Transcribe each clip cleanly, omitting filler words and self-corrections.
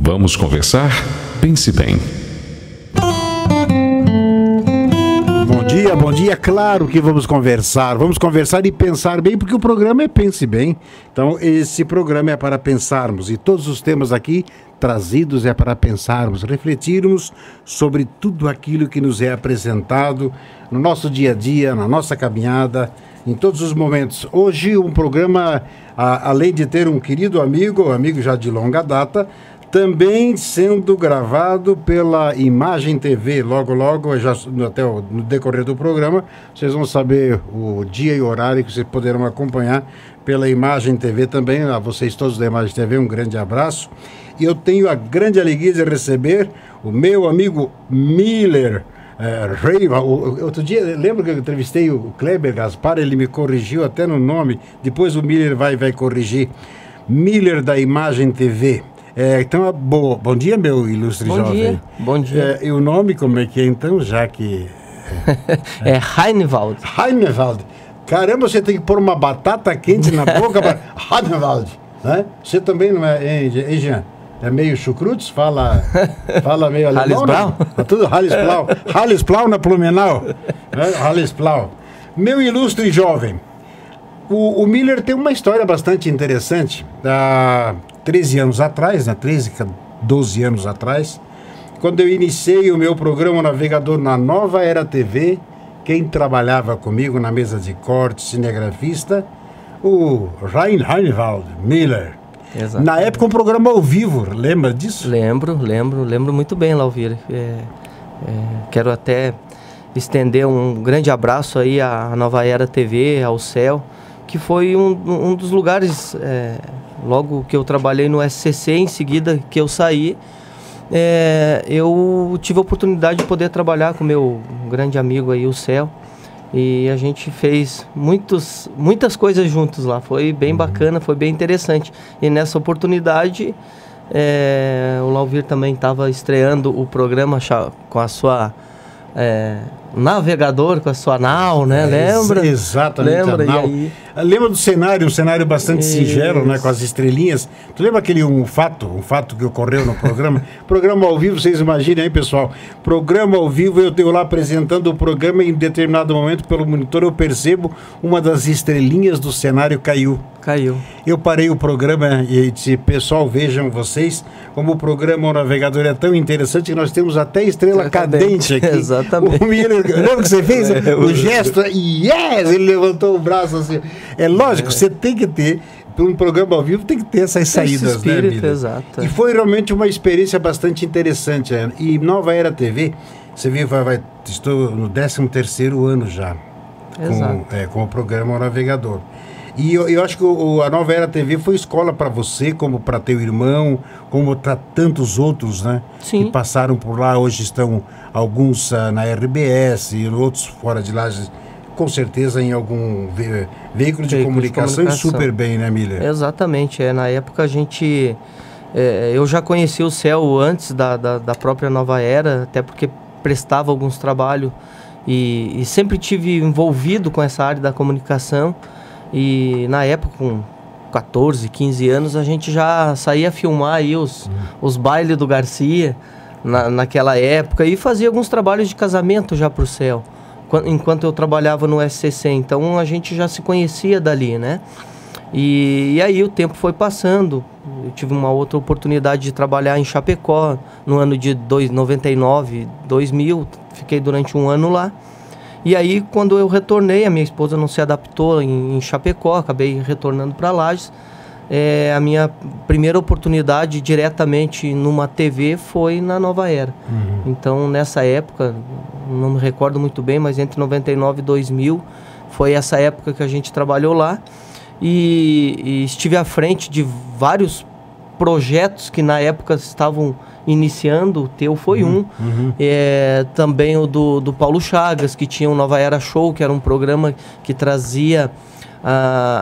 Vamos conversar? Pense bem. Bom dia, claro que vamos conversar e pensar bem, porque o programa é Pense Bem. Então, esse programa é para pensarmos, e todos os temas aqui trazidos é para pensarmos, refletirmos sobre tudo aquilo que nos é apresentado no nosso dia a dia, na nossa caminhada, em todos os momentos. Hoje, um programa, além de ter um querido amigo já de longa data, também sendo gravado pela Imagem TV. Logo, até no decorrer do programa, vocês vão saber o dia e o horário que vocês poderão acompanhar pela Imagem TV também. A vocês todos da Imagem TV, um grande abraço. E eu tenho a grande alegria de receber o meu amigo Miller Reiva. Outro dia, lembra que eu entrevistei o Kleber Gaspar? Ele me corrigiu até no nome. Depois o Miller vai corrigir. Miller da Imagem TV. Então, bom dia, meu ilustre jovem. Bom dia. E o nome, como é que é, então, já que... É Reinevald. Reinevald. Caramba, você tem que pôr uma batata quente na boca para... Reinevald, né? Você também não é, hein, Jean? É meio chucrutes? Fala meio alemão? Hallesblau? É tudo Hallesblau. Hallesblau na Plumenau. Né? Hallesblau. Meu ilustre jovem, o Miller tem uma história bastante interessante. 13 anos atrás, 12 anos atrás, quando eu iniciei o meu programa Navegador na Nova Era TV, quem trabalhava comigo na mesa de corte, cinegrafista, o Reinevald Miller. Exato. Na época um programa ao vivo, lembra disso? Lembro muito bem, Lauvir. Quero até estender um grande abraço aí à Nova Era TV, ao Céu, que foi um dos lugares, logo que eu trabalhei no SCC, em seguida que eu saí, eu tive a oportunidade de poder trabalhar com meu grande amigo aí, o Céu, e a gente fez muitas coisas juntos lá. Foi bem bacana, foi bem interessante. E nessa oportunidade, o Lauvir também estava estreando o programa com a sua... navegador, com a sua nau, né? Lembra? Exatamente. Lembra? Lembra do cenário, um cenário bastante singelo, né? Com as estrelinhas. Tu lembra um fato que ocorreu no programa? Programa ao vivo, vocês imaginem aí, pessoal. Programa ao vivo, eu tenho lá apresentando o programa e em determinado momento, pelo monitor, eu percebo uma das estrelinhas do cenário caiu. Eu parei o programa e disse, pessoal, vejam vocês como o programa O Navegador é tão interessante que nós temos até estrela cadente aqui. Exatamente. O Miller, lembra que você fez? O gesto, yes! Ele levantou o braço assim. É lógico, você tem que ter, para um programa ao vivo, tem que ter essas saídas, espírito, né, Miller? Exato. E foi realmente uma experiência bastante interessante. Né? E Nova Era TV, você viu, estou no 13º ano já com o programa O Navegador. E eu acho que a Nova Era TV foi escola para você, como para teu irmão, como para tantos outros, né? Sim. Que passaram por lá, hoje estão alguns na RBS e outros fora de lá, com certeza em algum veículo de comunicação e super bem, né, Miller? Exatamente. Na época a gente... eu já conheci o Céu antes da própria Nova Era, até porque prestava alguns trabalhos e sempre tive envolvido com essa área da comunicação. E na época, com 14, 15 anos, a gente já saía a filmar aí os bailes do Garcia naquela época e fazia alguns trabalhos de casamento já pro Céu, enquanto eu trabalhava no SCC. Então a gente já se conhecia dali, né? E aí o tempo foi passando. Eu tive uma outra oportunidade de trabalhar em Chapecó no ano de 99, 2000. Fiquei durante um ano lá. E aí, quando eu retornei, a minha esposa não se adaptou em Chapecó, acabei retornando para Lages. A minha primeira oportunidade diretamente numa TV foi na Nova Era. Então, nessa época, não me recordo muito bem, mas entre 99 e 2000, foi essa época que a gente trabalhou lá. E estive à frente de vários projetos que na época estavam iniciando. O teu foi também o do Paulo Chagas, que tinha o Nova Era Show, que era um programa que trazia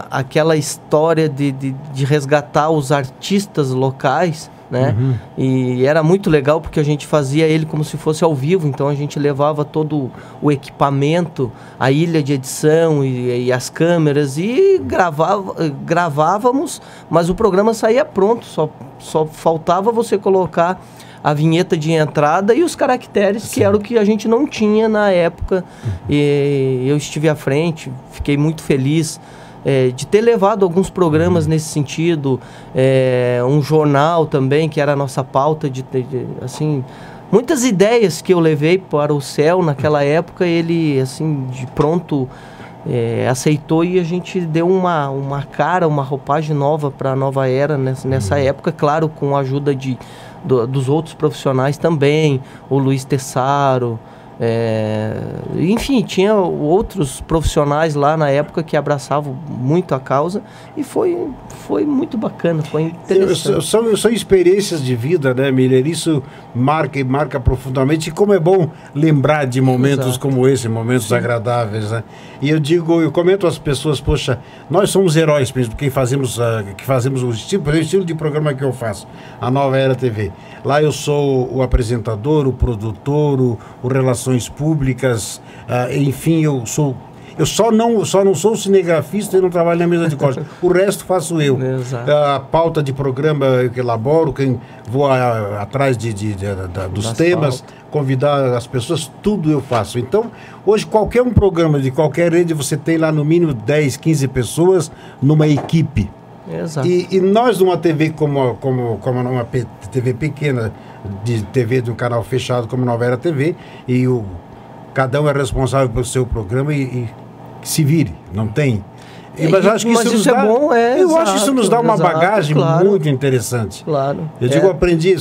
aquela história de resgatar os artistas locais, né? E era muito legal porque a gente fazia ele como se fosse ao vivo, então a gente levava todo o equipamento, a ilha de edição e as câmeras e gravávamos, mas o programa saía pronto, só faltava você colocar a vinheta de entrada e os caracteres, que era o que a gente não tinha na época. E eu estive à frente, fiquei muito feliz de ter levado alguns programas nesse sentido, um jornal também, que era a nossa pauta, assim, muitas ideias que eu levei para o Céu naquela época, ele, assim, de pronto aceitou e a gente deu uma cara, uma roupagem nova para a Nova Era nessa época, claro, com a ajuda dos outros profissionais também, o Luiz Tessaro, enfim, tinha outros profissionais lá na época que abraçavam muito a causa e foi muito bacana, foi interessante. São experiências de vida, né, Miller? Isso marca profundamente, e como é bom lembrar de momentos como esse, momentos agradáveis, né? E eu comento às pessoas, poxa, nós somos heróis mesmo, que fazemos o estilo de programa que eu faço, a Nova Era TV. Lá eu sou o apresentador, o produtor, o Relações Públicas, enfim, eu só não sou cinegrafista e não trabalho na mesa de corte. O resto faço eu. A pauta de programa eu que elaboro, vou atrás dos temas, convidar as pessoas, tudo eu faço. Então, hoje qualquer programa de qualquer rede, você tem lá no mínimo 10, 15 pessoas numa equipe. Exato. E nós numa TV como numa TV pequena, de TV de um canal fechado como Nova Era TV, e cada um é responsável pelo seu programa e se vire, não tem. Mas acho que isso é bom, eu acho que isso nos dá uma bagagem muito interessante. Claro. Eu digo, aprendi,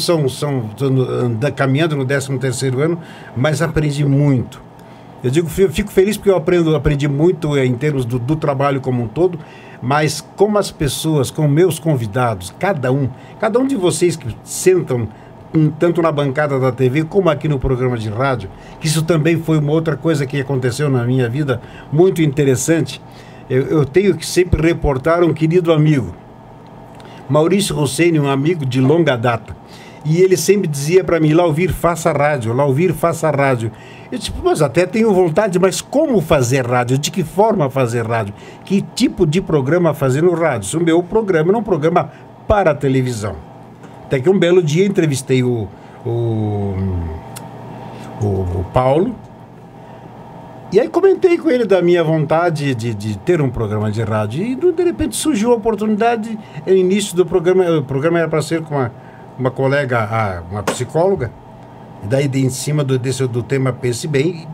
caminhando no 13º ano, mas aprendi muito. Eu digo, fico feliz porque eu aprendi muito em termos do trabalho como um todo, mas como as pessoas, como meus convidados, cada um de vocês que sentam tanto na bancada da TV como aqui no programa de rádio, que isso também foi uma outra coisa que aconteceu na minha vida, muito interessante. Eu tenho que sempre reportar um querido amigo, Maurício Rosseni, um amigo de longa data. E ele sempre dizia para mim, Lauvir, faça rádio, Lauvir, faça rádio. Eu disse, mas até tenho vontade, mas como fazer rádio? De que forma fazer rádio? Que tipo de programa fazer no rádio? O meu programa é um programa para a televisão. Até que um belo dia entrevistei o Paulo, e aí comentei com ele da minha vontade de ter um programa de rádio. E de repente surgiu a oportunidade, no início do programa, o programa era para ser com uma colega, uma psicóloga, e daí em cima do tema Pense Bem,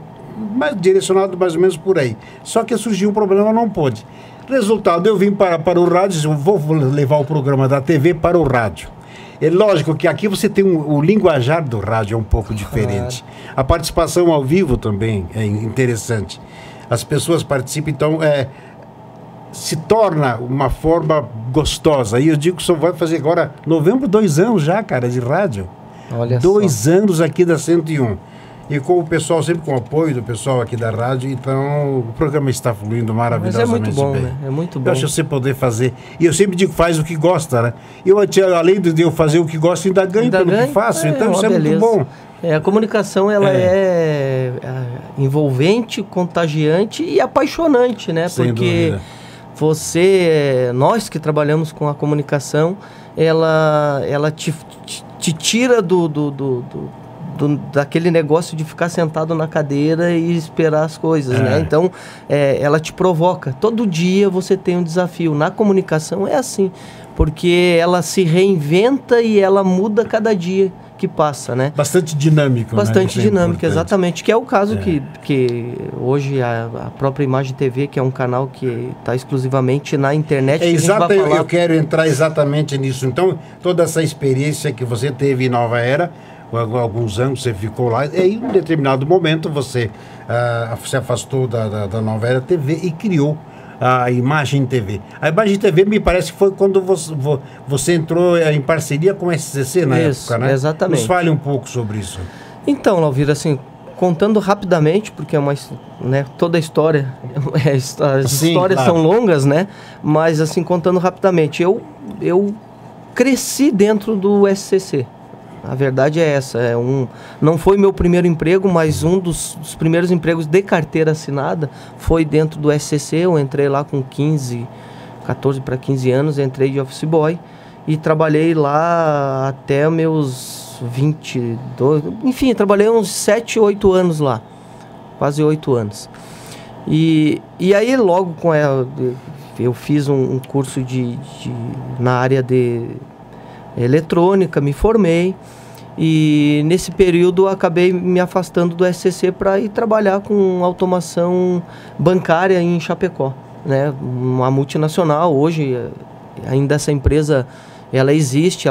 mas direcionado mais ou menos por aí. Só que surgiu um problema, não pôde. Resultado, eu vim para o rádio, vou levar o programa da TV para o rádio. É lógico que aqui você tem o linguajar do rádio é um pouco diferente. A participação ao vivo também é interessante. As pessoas participam, então se torna uma forma gostosa. E eu digo que só vai fazer agora, novembro, 2 anos já, cara, de rádio. Olha 2 anos aqui da 101. E com o pessoal, sempre com o apoio do pessoal aqui da rádio, então o programa está fluindo maravilhosamente bem. Mas é muito bom, né? É muito bom. Eu acho você poder fazer. E eu sempre digo, faz o que gosta, né? Além de eu fazer o que gosto, ainda ganho pelo que faço. Então isso é muito bom. A comunicação, ela é envolvente, contagiante e apaixonante, né? Sem Porque dúvida. Nós que trabalhamos com a comunicação, ela te tira daquele negócio de ficar sentado na cadeira e esperar as coisas, né? Então, ela te provoca. Todo dia você tem um desafio. Na comunicação é assim, porque ela se reinventa e ela muda cada dia que passa, né? Bastante dinâmico. Bastante dinâmico, exatamente. Que é o caso que hoje a própria Imagem TV, que é um canal que está exclusivamente na internet. Eu quero entrar exatamente nisso. Então, toda essa experiência que você teve em Nova Era, alguns anos você ficou lá, e em um determinado momento você se afastou da Nova Era TV e criou a Imagem TV. A Imagem TV me parece que foi quando você entrou em parceria com a SCC na época, né? Exatamente. Nos fale um pouco sobre isso. Então, Lauvir, assim, contando rapidamente, porque toda a história, as histórias são longas, né? Mas assim, contando rapidamente, eu cresci dentro do SCC. A verdade é essa. Não foi meu primeiro emprego, mas um dos primeiros empregos de carteira assinada foi dentro do SCC. Eu entrei lá com 14 para 15 anos, entrei de office boy e trabalhei lá até meus 22... Enfim, trabalhei uns 7, 8 anos lá. Quase 8 anos. E aí logo com ela, eu fiz um curso na área de eletrônica, me formei. E nesse período eu acabei me afastando do SCC para ir trabalhar com automação bancária em Chapecó, né? Uma multinacional. Hoje ainda essa empresa ela existe,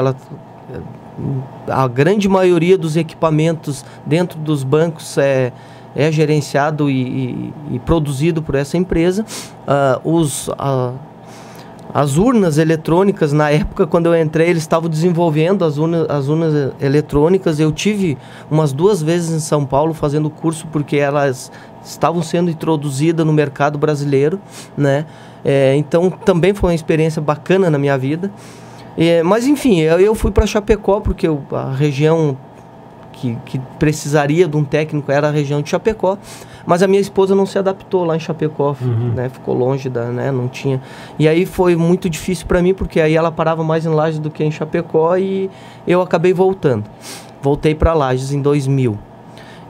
a grande maioria dos equipamentos dentro dos bancos é gerenciado e produzido por essa empresa. As urnas eletrônicas, na época, quando eu entrei, eles estavam desenvolvendo as urnas eletrônicas. Eu tive umas 2 vezes em São Paulo fazendo curso, porque elas estavam sendo introduzidas no mercado brasileiro, né? Então, também foi uma experiência bacana na minha vida. Mas, enfim, eu fui para Chapecó, porque a região que precisaria de um técnico era a região de Chapecó, mas a minha esposa não se adaptou lá em Chapecó, né? Ficou longe né? Não tinha. E aí foi muito difícil para mim, porque aí ela parava mais em Lages do que em Chapecó, e eu acabei voltando. Voltei para Lages em 2000.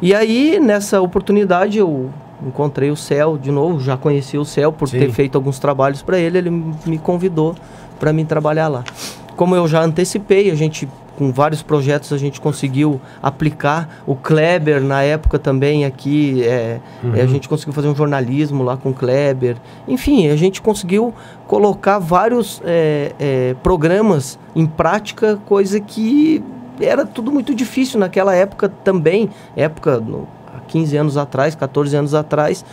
E aí, nessa oportunidade, eu encontrei o Céu de novo, já conheci o Céu por ter feito alguns trabalhos para ele me convidou para mim trabalhar lá. Como eu já antecipei, com vários projetos a gente conseguiu aplicar o Kleber na época também aqui, a gente conseguiu fazer um jornalismo lá com o Kleber. Enfim, a gente conseguiu colocar vários programas em prática, coisa que era tudo muito difícil naquela época também, há 15 anos atrás, 14 anos atrás,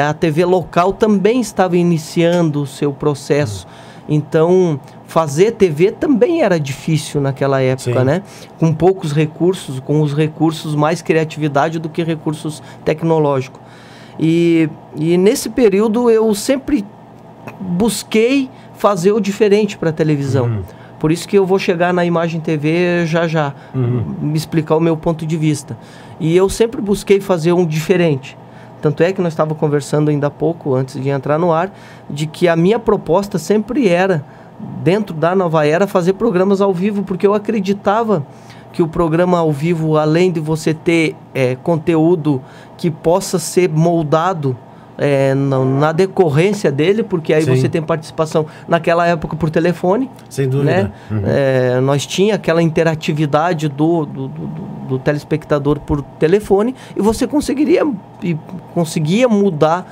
a TV local também estava iniciando o seu processo. Então, fazer TV também era difícil naquela época, né? Com poucos recursos, com os recursos mais criatividade do que recursos tecnológicos. E nesse período eu sempre busquei fazer o diferente para a televisão. Por isso que eu vou chegar na Imagem TV já, me explicar o meu ponto de vista. E eu sempre busquei fazer um diferente. Tanto é que nós estávamos conversando ainda há pouco, antes de entrar no ar, de que a minha proposta sempre era, dentro da Nova Era, fazer programas ao vivo, porque eu acreditava que o programa ao vivo, além de você ter conteúdo que possa ser moldado na decorrência dele, porque aí você tem participação naquela época por telefone. Sem dúvida. Né? Nós tinha aquela interatividade do telespectador por telefone, e você conseguia mudar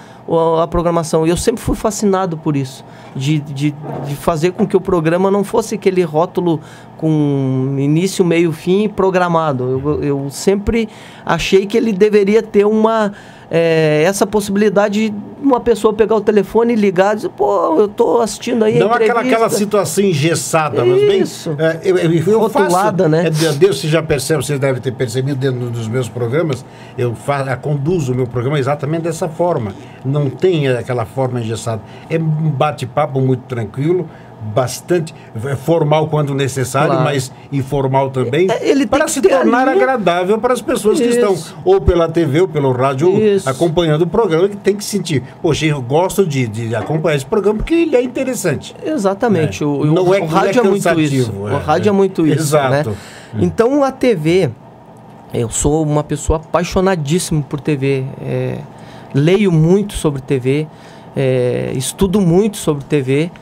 a programação. E eu sempre fui fascinado por isso, de fazer com que o programa não fosse aquele rótulo com início, meio, fim programado. Eu sempre achei que ele deveria ter essa possibilidade de uma pessoa pegar o telefone e ligar e dizer, pô, eu tô assistindo aí não aquela situação engessada, mas bem... eu rotulada, faço, né? Deus, você já percebe, você deve ter percebido dentro dos meus programas, eu conduzo o meu programa exatamente dessa forma. Não tem aquela forma engessada. É um bate-papo muito tranquilo, bastante formal quando necessário, mas informal também, para se tornar agradável para as pessoas que estão ou pela TV ou pelo rádio acompanhando o programa, que tem que sentir, poxa, eu gosto de acompanhar esse programa porque ele é interessante. Exatamente. O rádio é muito isso. O rádio é muito isso. Exato. Né? Então a TV, eu sou uma pessoa apaixonadíssima por TV, leio muito sobre TV, estudo muito sobre TV,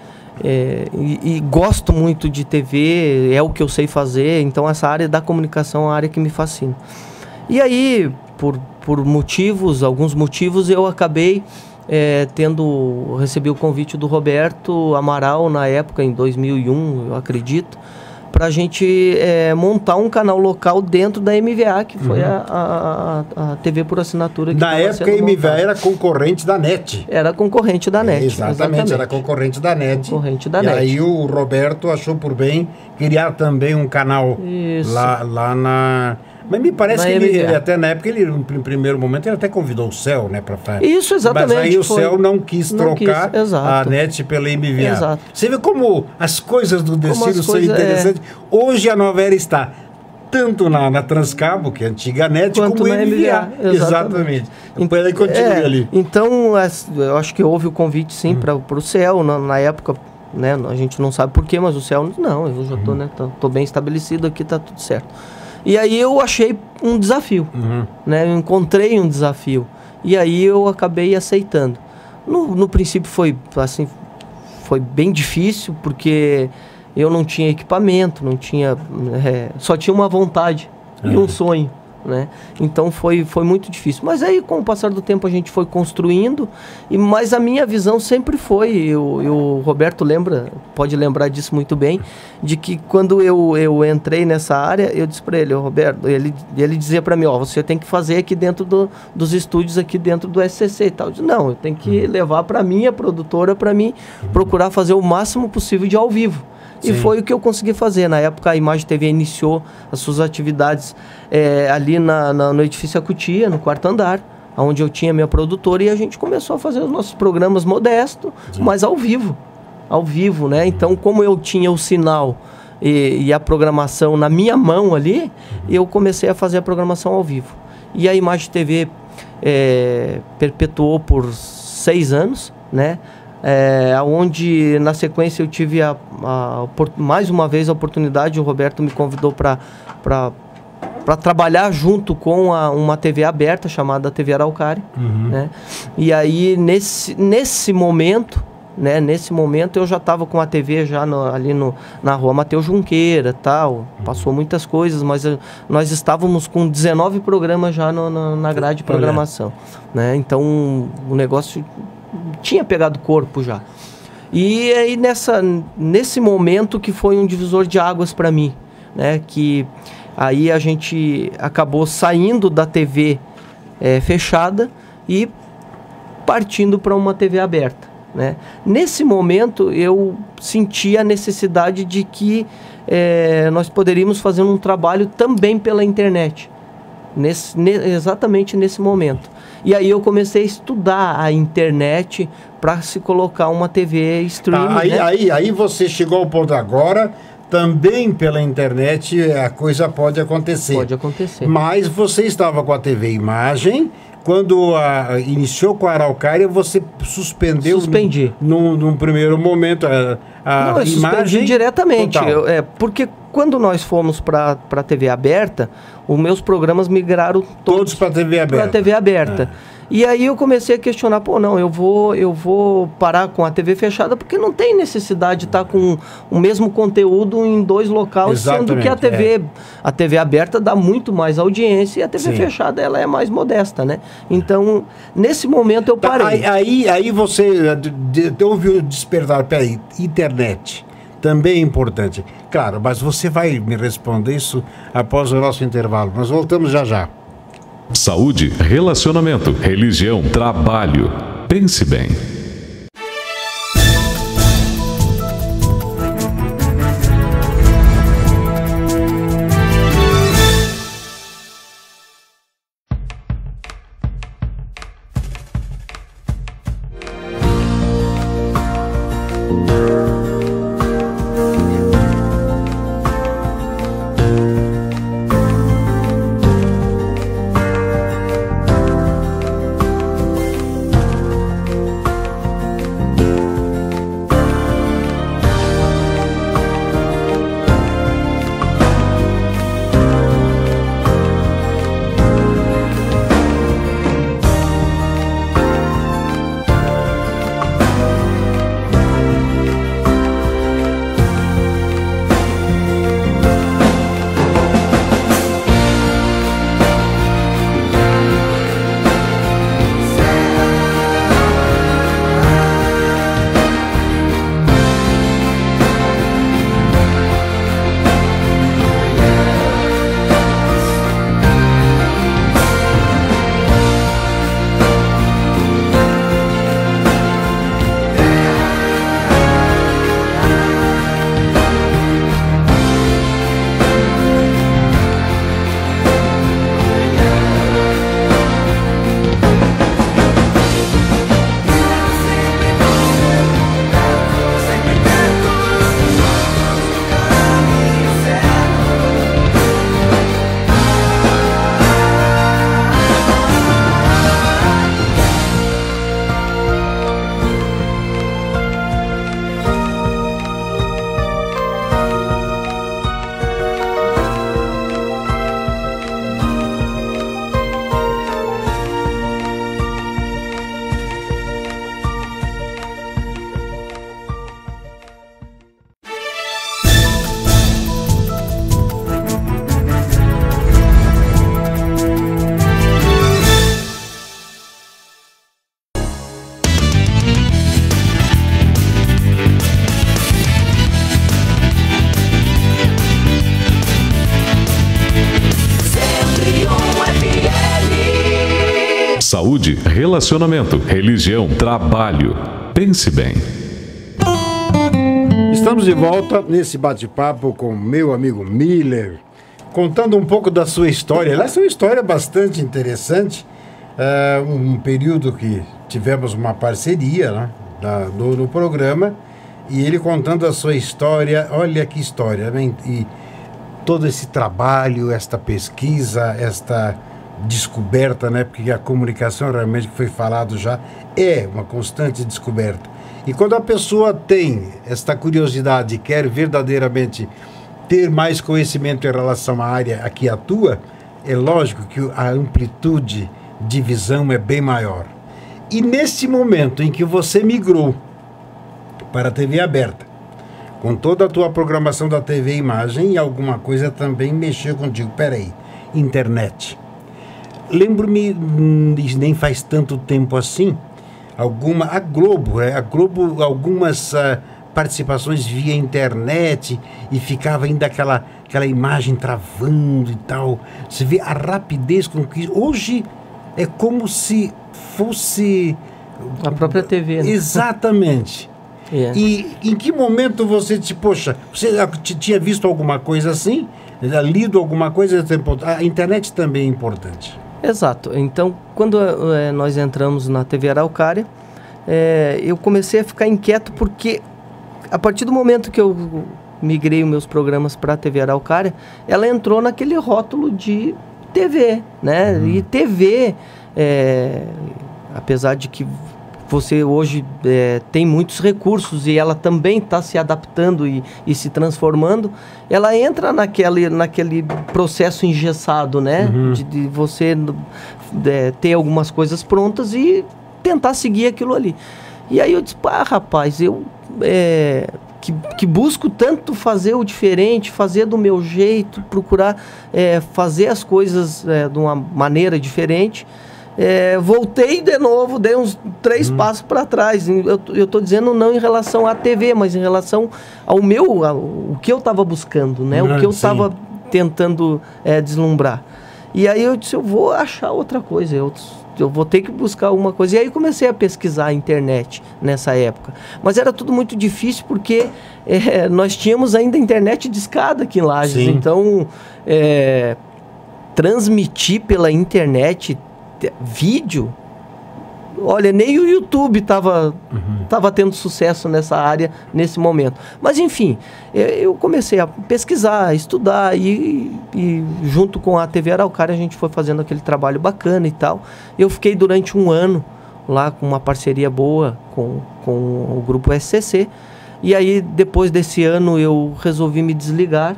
e gosto muito de TV, é o que eu sei fazer. Então essa área da comunicação é uma área que me fascina. E aí, por alguns motivos, eu acabei recebi o convite do Roberto Amaral, na época, em 2001, eu acredito, para a gente montar um canal local dentro da MVA, que foi a TV por assinatura. Que na época a MVA era concorrente da NET. Era concorrente da NET. Exatamente, era concorrente da NET. E aí o Roberto achou por bem criar também um canal lá Mas me parece Na que ele MVA. até na época, no primeiro momento, ele até convidou o Céu, né, para fazer. Isso, exatamente. Mas aí o foi. Céu não quis Não trocar quis, exato. a NET pela MVA. Exato. Você vê como as coisas do destino as são coisas, interessantes. Hoje a Nova Era está tanto na Transcabo, que é a antiga NET, Quanto como na MVA. MVA, exatamente. Depois aí continue ali. Então, eu acho que houve o convite, sim, para o Céu. Na época, né, a gente não sabe porquê, mas o Céu, não, eu já estou né, tô bem estabelecido aqui, tá tudo certo. E aí eu achei um desafio, né? Eu encontrei um desafio. E aí eu acabei aceitando. No princípio foi bem difícil, porque eu não tinha equipamento, não tinha... só tinha uma vontade e um sonho, né? Então foi muito difícil. Mas aí, com o passar do tempo, a gente foi construindo. Mas a minha visão sempre foi... O Roberto pode lembrar disso muito bem, de que quando eu entrei nessa área, eu disse para ele, Roberto, ele dizia para mim, você tem que fazer aqui dentro dos estúdios aqui dentro do SCC e tal. Eu disse, não, eu tenho que levar para minha produtora, para mim procurar fazer o máximo possível de ao vivo. E foi o que eu consegui fazer. Na época, a Imagem TV iniciou as suas atividades ali no edifício Acutia, no 4º andar, onde eu tinha minha produtora, e a gente começou a fazer os nossos programas modestos, mas ao vivo. Ao vivo, né? Então, como eu tinha o sinal e a programação na minha mão ali, eu comecei a fazer a programação ao vivo. E a Imagem TV perpetuou por 6 anos, né? Onde na sequência eu tive mais uma vez a oportunidade, o Roberto me convidou para trabalhar junto com uma TV aberta chamada TV Araucária, né? E aí nesse momento, né, eu já estava com a TV já ali na rua Mateus Junqueira, tal, passou muitas coisas, mas nós estávamos com 19 programas já na grade de programação, né? Então o negócio tinha pegado corpo já. E aí nesse momento que foi um divisor de águas para mim, né? Que aí a gente acabou saindo da TV fechada e partindo para uma TV aberta, né? Nesse momento eu senti a necessidade de que nós poderíamos fazer um trabalho também pela internet, exatamente nesse momento. E aí eu comecei a estudar a internet para se colocar uma TV streaming. Aí você chegou ao ponto agora, também pela internet a coisa pode acontecer. Pode acontecer. Mas você estava com a TV Imagem, quando iniciou com a Araucária, você suspendeu... Suspendi. Num primeiro momento a Não, eu imagem... suspendi diretamente. Porque quando nós fomos para a TV aberta, os meus programas migraram todos para a TV aberta. Para a TV aberta. E aí eu comecei a questionar, eu vou parar com a TV fechada, porque não tem necessidade de estar com o mesmo conteúdo em 2 locais, sendo que a TV aberta dá muito mais audiência e a TV fechada ela é mais modesta, né? Então, nesse momento eu parei. Aí você ouviu despertar, peraí, internet. Também é importante. Claro, mas você vai me responder isso após o nosso intervalo. Nós voltamos já já. Saúde, relacionamento, religião, trabalho. Pense bem. saúde, relacionamento, religião, trabalho. Pense bem. Estamos de volta nesse bate-papo com meu amigo Miller, contando um pouco da sua história. Essa é uma história bastante interessante. Um período que tivemos uma parceria, né, no programa, e ele contando a sua história. Olha que história, né? E todo esse trabalho, esta pesquisa, esta descoberta, né? Porque a comunicação, realmente, que foi falado já, é uma constante descoberta. E quando a pessoa tem esta curiosidade e quer verdadeiramente ter mais conhecimento em relação à área a que atua, é lógico que a amplitude de visão é bem maior. E nesse momento em que você migrou para a TV aberta, com toda a tua programação da TV Imagem, e alguma coisa também mexeu contigo. Peraí, internet. Lembro-me, nem faz tanto tempo assim, a Globo, algumas participações via internet, e ficava ainda aquela imagem travando e tal. Você vê a rapidez com que hoje é como se fosse a própria TV, né? Exatamente. E em que momento você você tinha visto alguma coisa assim? Lido alguma coisa? A internet também é importante. Exato. Então, quando nós entramos na TV Araucária, eu comecei a ficar inquieto, porque a partir do momento que eu migrei os meus programas para a TV Araucária, ela entrou naquele rótulo de TV, né? E TV, apesar de que você hoje tem muitos recursos e ela também está se adaptando e se transformando, ela entra naquele processo engessado, né? De você ter algumas coisas prontas e tentar seguir aquilo ali. E aí eu disse, rapaz, eu que busco tanto fazer o diferente, fazer do meu jeito, procurar fazer as coisas de uma maneira diferente. Voltei de novo, dei uns 3 passos para trás. Eu estou dizendo não em relação à TV, mas em relação ao o que eu estava buscando, né? O que eu estava tentando deslumbrar. E aí eu disse, eu vou achar outra coisa, eu vou ter que buscar alguma coisa. E aí comecei a pesquisar a internet nessa época. Mas era tudo muito difícil, porque nós tínhamos ainda internet discada aqui em Lages. Sim. Então, transmitir pela internet vídeo, olha, nem o YouTube estava tendo sucesso nessa área nesse momento. Mas enfim, eu comecei a pesquisar, a estudar, e junto com a TV Araucária a gente foi fazendo aquele trabalho bacana e tal. Eu fiquei durante 1 ano lá com uma parceria boa com o grupo SCC, e aí depois desse ano eu resolvi me desligar.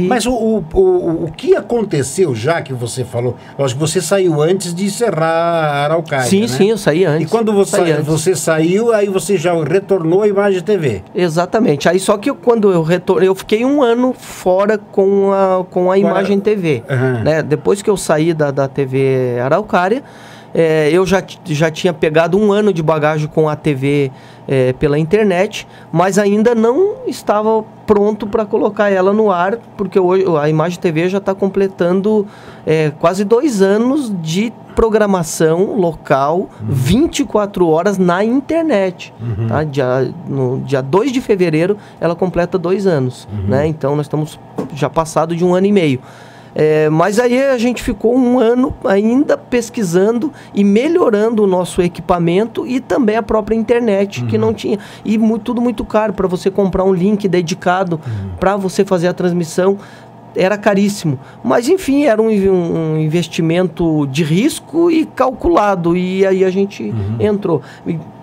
Mas o que aconteceu, já que você falou? Acho que você saiu antes de encerrar a Araucária, sim, né? Sim, eu saí antes. E quando você saiu, aí você já retornou à Imagem TV? Exatamente. Aí só que quando eu retornei, eu fiquei 1 ano fora com a Imagem TV. Né? Depois que eu saí da TV Araucária, eu já tinha pegado 1 ano de bagagem com a TV pela internet, mas ainda não estava pronto para colocar ela no ar, porque hoje a Imagem TV já está completando quase 2 anos de programação local, 24 horas na internet. Tá? No dia 2 de fevereiro ela completa 2 anos. Né? Então nós estamos já passado de 1 ano e meio. Mas aí a gente ficou 1 ano ainda pesquisando e melhorando o nosso equipamento, e também a própria internet, que não tinha. E tudo muito caro. Para você comprar um link dedicado para você fazer a transmissão, era caríssimo. Mas enfim, era um investimento de risco e calculado. E aí a gente entrou.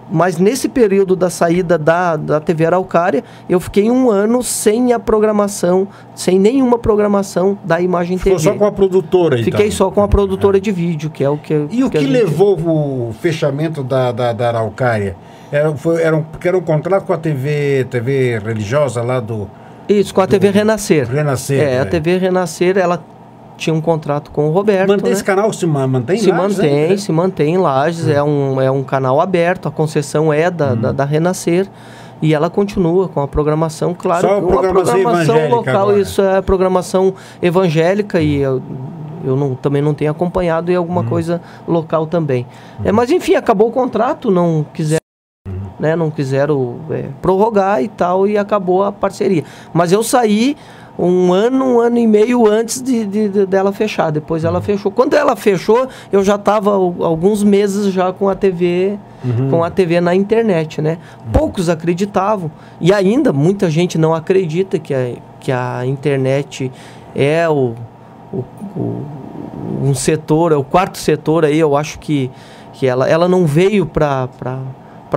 Mas nesse período da saída da TV Araucária, eu fiquei 1 ano sem a programação, sem nenhuma programação da Imagem TV. Ficou só com a produtora, então? Fiquei só com a produtora de vídeo, que é o que... E o que levou o fechamento da Araucária? Era um contrato com a TV religiosa lá do... Isso, com a TV Renascer. Renascer. A TV Renascer, ela tinha um contrato com o Roberto. Esse canal se mantém em Lages? Se mantém em Lages. É um canal aberto, a concessão é da Renascer, e ela continua com a programação, claro. Só a programação local, evangélica local, agora. Isso é programação evangélica, e eu também não tenho acompanhado e alguma coisa local também. Mas enfim, acabou o contrato, não quiseram, né, não quiseram prorrogar e tal, e acabou a parceria. Mas eu saí um ano e meio antes dela fechar. Depois ela fechou. Quando ela fechou, eu já estava alguns meses já com a TV, com a TV na internet, né? Poucos acreditavam, e ainda muita gente não acredita que a internet é um setor, é o quarto setor aí. Eu acho que ela não veio para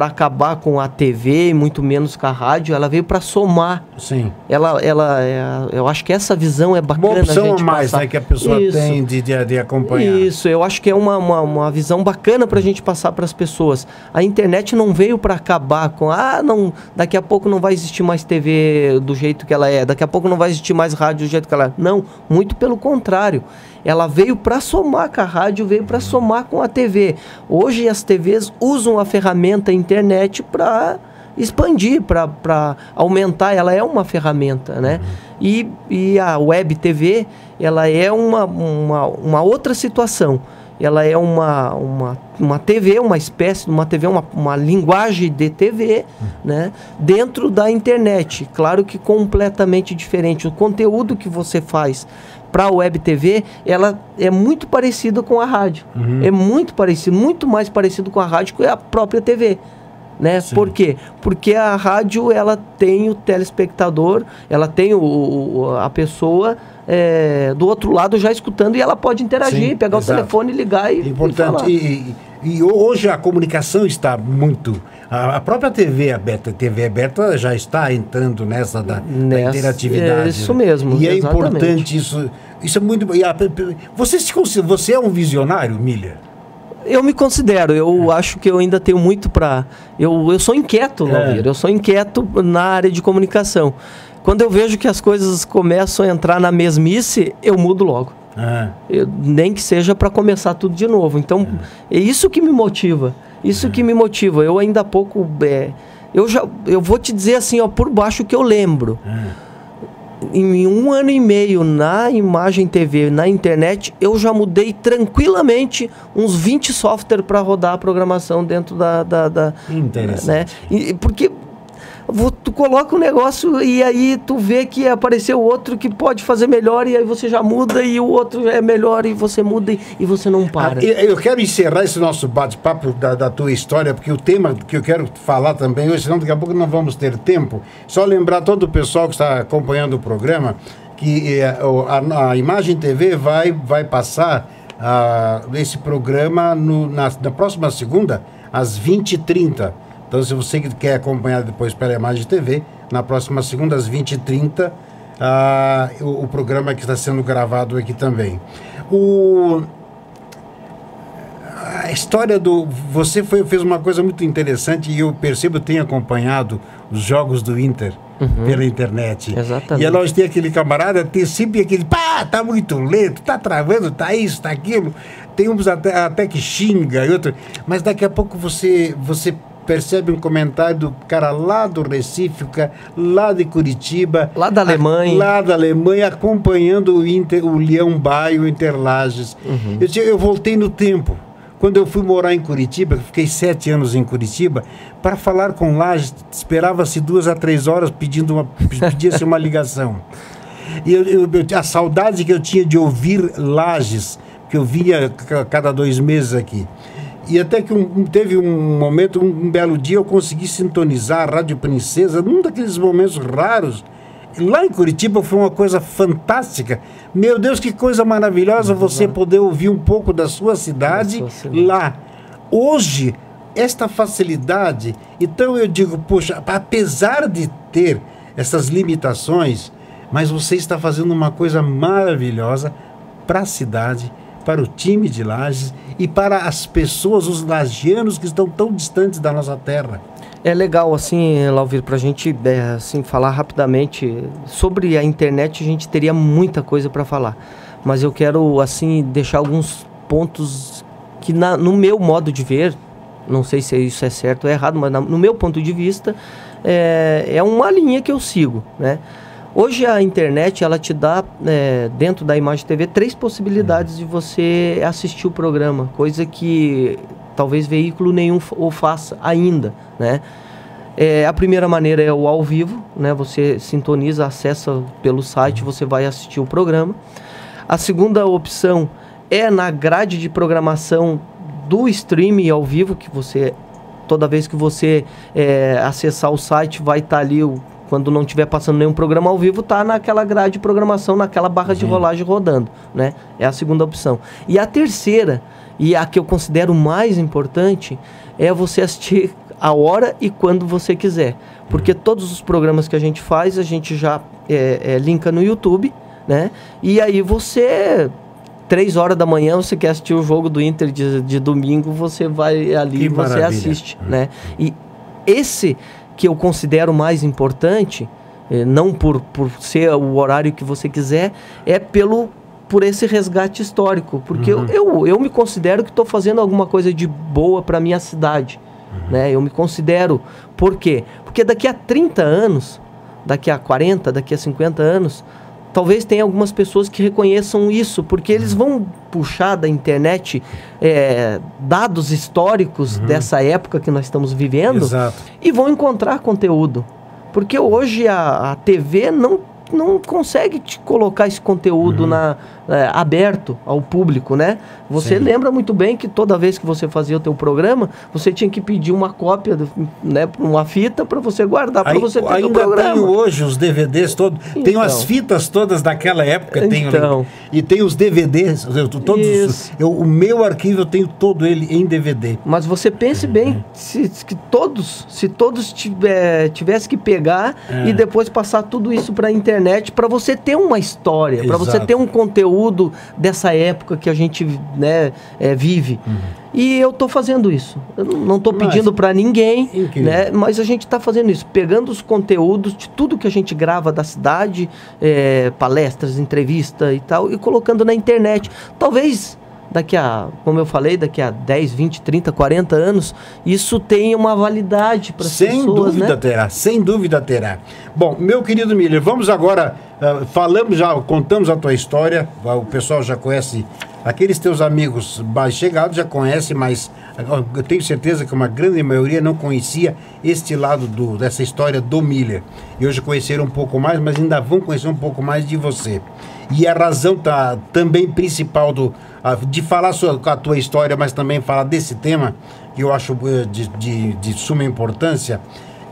acabar com a TV, muito menos com a rádio. Ela veio para somar. Sim. Eu acho que essa visão é bacana. Uma opção a gente a mais, passar. né, que a pessoa Isso. tem de acompanhar. Isso, eu acho que é uma visão bacana para a gente passar para as pessoas. A internet não veio para acabar com... não, daqui a pouco não vai existir mais TV do jeito que ela é. Daqui a pouco não vai existir mais rádio do jeito que ela é. Não, muito pelo contrário. Ela veio para somar com a rádio, veio para somar com a TV. Hoje as TVs usam a ferramenta internet para expandir, para aumentar. Ela é uma ferramenta, né? E a Web TV, ela é uma outra situação. Ela é uma TV, uma espécie de uma TV, uma linguagem de TV, né? Dentro da internet. Claro que completamente diferente. O conteúdo que você faz para a Web TV, ela é muito parecida com a rádio. É muito parecido, muito mais parecido com a rádio que a própria TV. Né? Por quê? Porque a rádio, ela tem o telespectador, ela tem a pessoa do outro lado já escutando, e ela pode interagir, pegar o telefone, ligar e importante. falar. E hoje a comunicação está muito... A própria TV aberta já está entrando nessa da interatividade. É isso mesmo. E exatamente. É importante isso. Isso é muito... Você é um visionário, Miller? Eu me considero, eu acho que eu ainda tenho muito para... Eu sou inquieto, Valdir, eu sou inquieto na área de comunicação. Quando eu vejo que as coisas começam a entrar na mesmice, eu mudo logo. Nem que seja para começar tudo de novo. Então, é isso que me motiva. Isso que me motiva. Eu ainda há pouco... eu vou te dizer assim, ó, por baixo que eu lembro. Em 1 ano e meio na Imagem TV, na internet, eu já mudei tranquilamente uns 20 softwares para rodar a programação dentro da Interessante. Né? Porque tu coloca um negócio e aí tu vê que apareceu outro que pode fazer melhor, e aí você já muda, e o outro é melhor, e você muda e você não para. Eu quero encerrar esse nosso bate-papo da tua história, porque o tema que eu quero falar também hoje, senão daqui a pouco não vamos ter tempo. Só lembrar todo o pessoal que está acompanhando o programa que a Imagem TV vai passar esse programa na próxima segunda, às 20h30. Então, se você quer acompanhar depois pela Imagem TV, na próxima segunda, às 20h30, o programa que está sendo gravado aqui também. A história você fez uma coisa muito interessante, e eu percebo, tenho acompanhado os jogos do Inter pela internet. Exatamente. E nós tem aquele camarada, tem sempre aquele, tá muito lento, tá travando, tá isso, tá aquilo. Tem uns até que xinga, e outro. Mas daqui a pouco você percebe um comentário do cara lá do Recife, lá de Curitiba, lá da Alemanha, acompanhando o Leão Baio, o Interlages. Eu voltei no tempo. Quando eu fui morar em Curitiba, fiquei 7 anos em Curitiba, para falar com Lages, esperava-se 2 a 3 horas pedia-se uma ligação. E a saudade que eu tinha de ouvir Lages, que eu vinha cada 2 meses aqui. E até que teve um momento, um belo dia, eu consegui sintonizar a Rádio Princesa, num daqueles momentos raros. Lá em Curitiba foi uma coisa fantástica. Meu Deus, que coisa maravilhosa você poder ouvir um pouco da sua cidade lá. Hoje, esta facilidade... Então eu digo, poxa, apesar de ter essas limitações, mas você está fazendo uma coisa maravilhosa para a cidade, para o time de Lages e para as pessoas, os lagianos que estão tão distantes da nossa terra. É legal, assim, Lauvir, para a gente assim, falar rapidamente sobre a internet. A gente teria muita coisa para falar, mas eu quero assim deixar alguns pontos que no meu modo de ver, não sei se isso é certo ou errado, mas no meu ponto de vista é uma linha que eu sigo, né? Hoje a internet, ela te dá, dentro da Imagem TV, 3 possibilidades de você assistir o programa, coisa que talvez veículo nenhum o faça ainda, né? A primeira maneira é o ao vivo, né? Você sintoniza, acessa pelo site, você vai assistir o programa. A segunda opção é na grade de programação do streaming ao vivo, que você, toda vez que você acessar o site, vai estar ali, quando não estiver passando nenhum programa ao vivo, tá naquela grade de programação, naquela barra de rolagem rodando, né? É a segunda opção. E a terceira, e a que eu considero mais importante, é você assistir a hora e quando você quiser. Porque todos os programas que a gente faz, a gente já linka no YouTube, né? E aí você, 3 horas da manhã, você quer assistir o jogo do Inter de domingo, você vai ali e você assiste, né? E esse que eu considero mais importante, não por ser o horário que você quiser, é por esse resgate histórico. Porque eu me considero que estou fazendo alguma coisa de boa para minha cidade. Né? Eu me considero. Por quê? Porque daqui a 30 anos, daqui a 40, daqui a 50 anos, talvez tenha algumas pessoas que reconheçam isso, porque eles vão puxar da internet dados históricos dessa época que nós estamos vivendo. Exato. E vão encontrar conteúdo. Porque hoje a TV não consegue te colocar esse conteúdo aberto ao público, né? Você lembra muito bem que toda vez que você fazia o teu programa, você tinha que pedir uma cópia, né, uma fita para você guardar, para você ter o programa. Ainda tenho hoje os DVDs todos, então, tenho as fitas todas daquela época, e tenho os DVDs, todos o meu arquivo eu tenho todo ele em DVD. Mas você pense bem, se todos tivesse que pegar e depois passar tudo isso para a internet, para você ter uma história, para você ter um conteúdo dessa época que a gente, né, vive. E eu estou fazendo isso. Eu não estou pedindo para ninguém, né, mas a gente está fazendo isso, pegando os conteúdos de tudo que a gente grava da cidade, palestras, entrevista e tal, e colocando na internet. Talvez como eu falei, daqui a 10, 20, 30, 40 anos, isso tenha uma validade para as pessoas. Sem dúvida, né? Terá, sem dúvida terá. Bom, meu querido Miller, vamos agora, contamos a tua história, o pessoal já conhece, aqueles teus amigos mais chegados já conhecem, mas eu tenho certeza que uma grande maioria não conhecia este lado dessa história do Miller. E hoje conheceram um pouco mais, mas ainda vão conhecer um pouco mais de você. E a razão também principal de falar com a tua história, mas também falar desse tema, que eu acho de suma importância,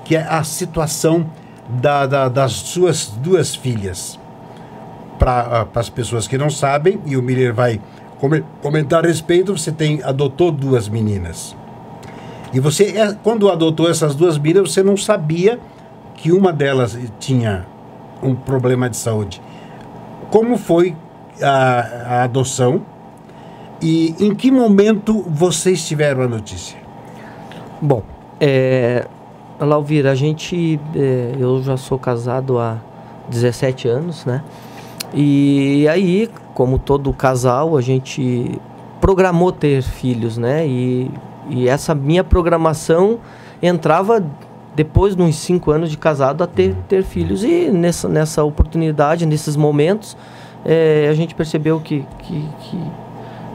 que é a situação das suas 2 filhas. Para as pessoas que não sabem, e o Miller vai comentar a respeito, você adotou 2 meninas. E você, quando adotou essas 2 meninas, você não sabia que uma delas tinha um problema de saúde. Como foi a adoção e em que momento vocês tiveram a notícia? Bom, Lauvir, eu já sou casado há 17 anos, né? E aí, como todo casal, a gente programou ter filhos, né? E essa minha programação entrava depois de uns 5 anos de casado a ter filhos. E nessa oportunidade, nesses momentos, a gente percebeu que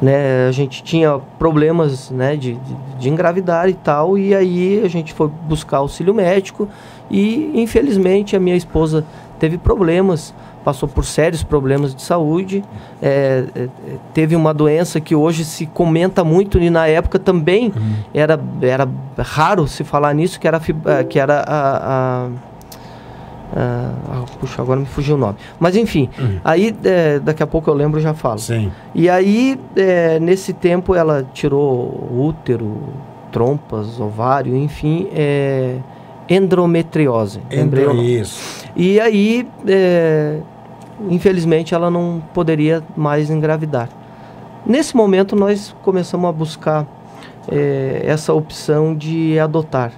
né, a gente tinha problemas, né, de engravidar e tal. E aí a gente foi buscar auxílio médico e, infelizmente, a minha esposa teve problemas, passou por sérios problemas de saúde, teve uma doença que hoje se comenta muito, e na época também era raro se falar nisso, que era puxa, agora me fugiu o nome. Mas enfim, aí daqui a pouco eu lembro e já falo. Sim. E aí, nesse tempo, ela tirou útero, trompas, ovário, enfim, endometriose. Isso. E aí, infelizmente, ela não poderia mais engravidar. Nesse momento, nós começamos a buscar essa opção de adotar.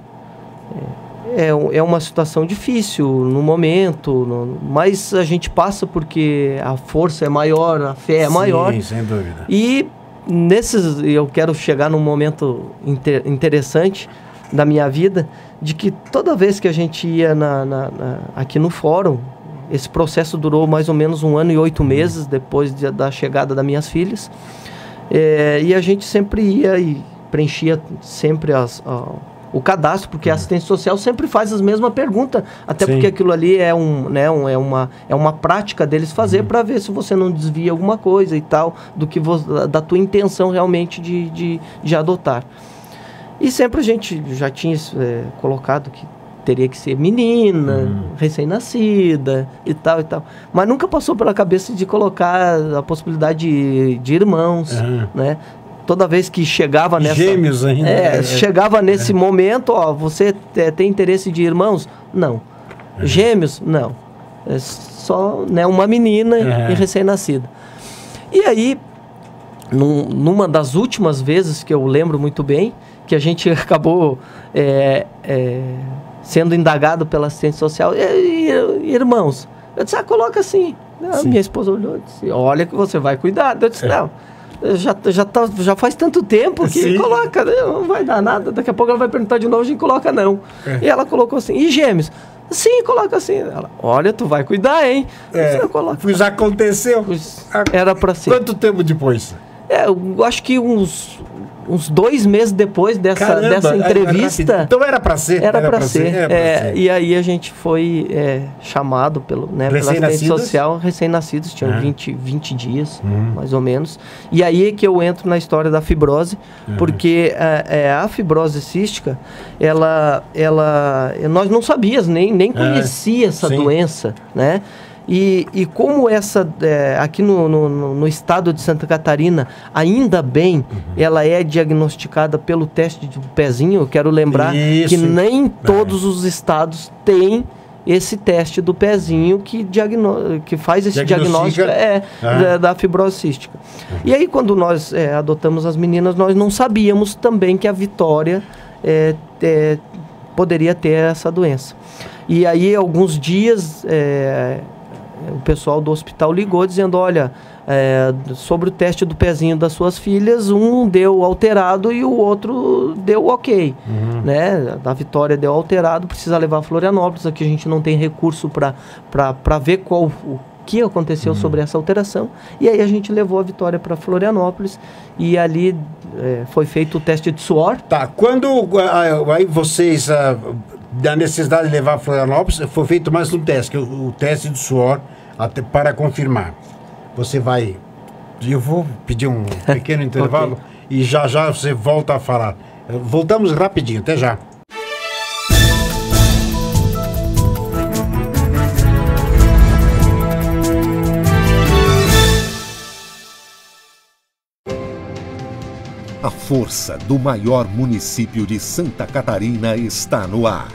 É uma situação difícil no momento, mas a gente passa porque a força é maior, a fé é maior. Sim, sem dúvida. E eu quero chegar num momento interessante da minha vida, de que toda vez que a gente ia aqui no fórum, esse processo durou mais ou menos 1 ano e 8 meses depois da chegada das minhas filhas. E a gente sempre ia e preenchia sempre o cadastro, porque a assistência social sempre faz as mesmas perguntas, até porque aquilo ali é uma prática deles fazer para ver se você não desvia alguma coisa e tal, da tua intenção realmente de adotar. E sempre a gente já tinha colocado que teria que ser menina, recém-nascida e tal. Mas nunca passou pela cabeça de colocar a possibilidade de irmãos, né? Toda vez que chegava nessa... Gêmeos ainda. Chegava nesse momento, você tem interesse de irmãos? Não. Gêmeos? Não. É só, né, uma menina e recém-nascida. E aí, numa das últimas vezes que eu lembro muito bem, que a gente acabou sendo indagado pela assistência social, irmãos, eu disse, coloca assim. Minha esposa olhou e disse, olha que você vai cuidar. Eu disse, não, já faz tanto tempo que coloca, não vai dar nada, daqui a pouco ela vai perguntar de novo, a gente coloca não. E ela colocou assim, e gêmeos? Sim, coloca assim. Ela, olha, tu vai cuidar, hein? Pois aconteceu. Era pra ser. Quanto tempo depois? Eu acho que uns 2 meses depois dessa entrevista. Então era para ser. Era para ser. E aí a gente foi chamado pela assistência social, recém-nascidos, tinham 20 dias, mais ou menos. E aí é que eu entro na história da fibrose, porque a fibrose cística, nós não sabíamos, nem conhecia essa doença, né? E como aqui no estado de Santa Catarina, ainda bem, ela é diagnosticada pelo teste do pezinho. Eu quero lembrar que nem todos os estados têm esse teste do pezinho que faz esse diagnóstico da fibrose cística. E aí, quando nós adotamos as meninas, nós não sabíamos também que a Vitória poderia ter essa doença. E aí, alguns dias... o pessoal do hospital ligou dizendo, olha, sobre o teste do pezinho das suas filhas, um deu alterado e o outro deu ok, né? Da Vitória deu alterado, precisa levar a Florianópolis, aqui a gente não tem recurso para ver o que aconteceu sobre essa alteração, e aí a gente levou a Vitória para Florianópolis e ali foi feito o teste de suor. Tá, quando aí vocês... da necessidade de levar a Florianópolis, foi feito mais um teste, que o teste de suor, até para confirmar. Você vai... Eu vou pedir um pequeno intervalo e já você volta a falar. Voltamos rapidinho, até já. A força do maior município de Santa Catarina está no ar.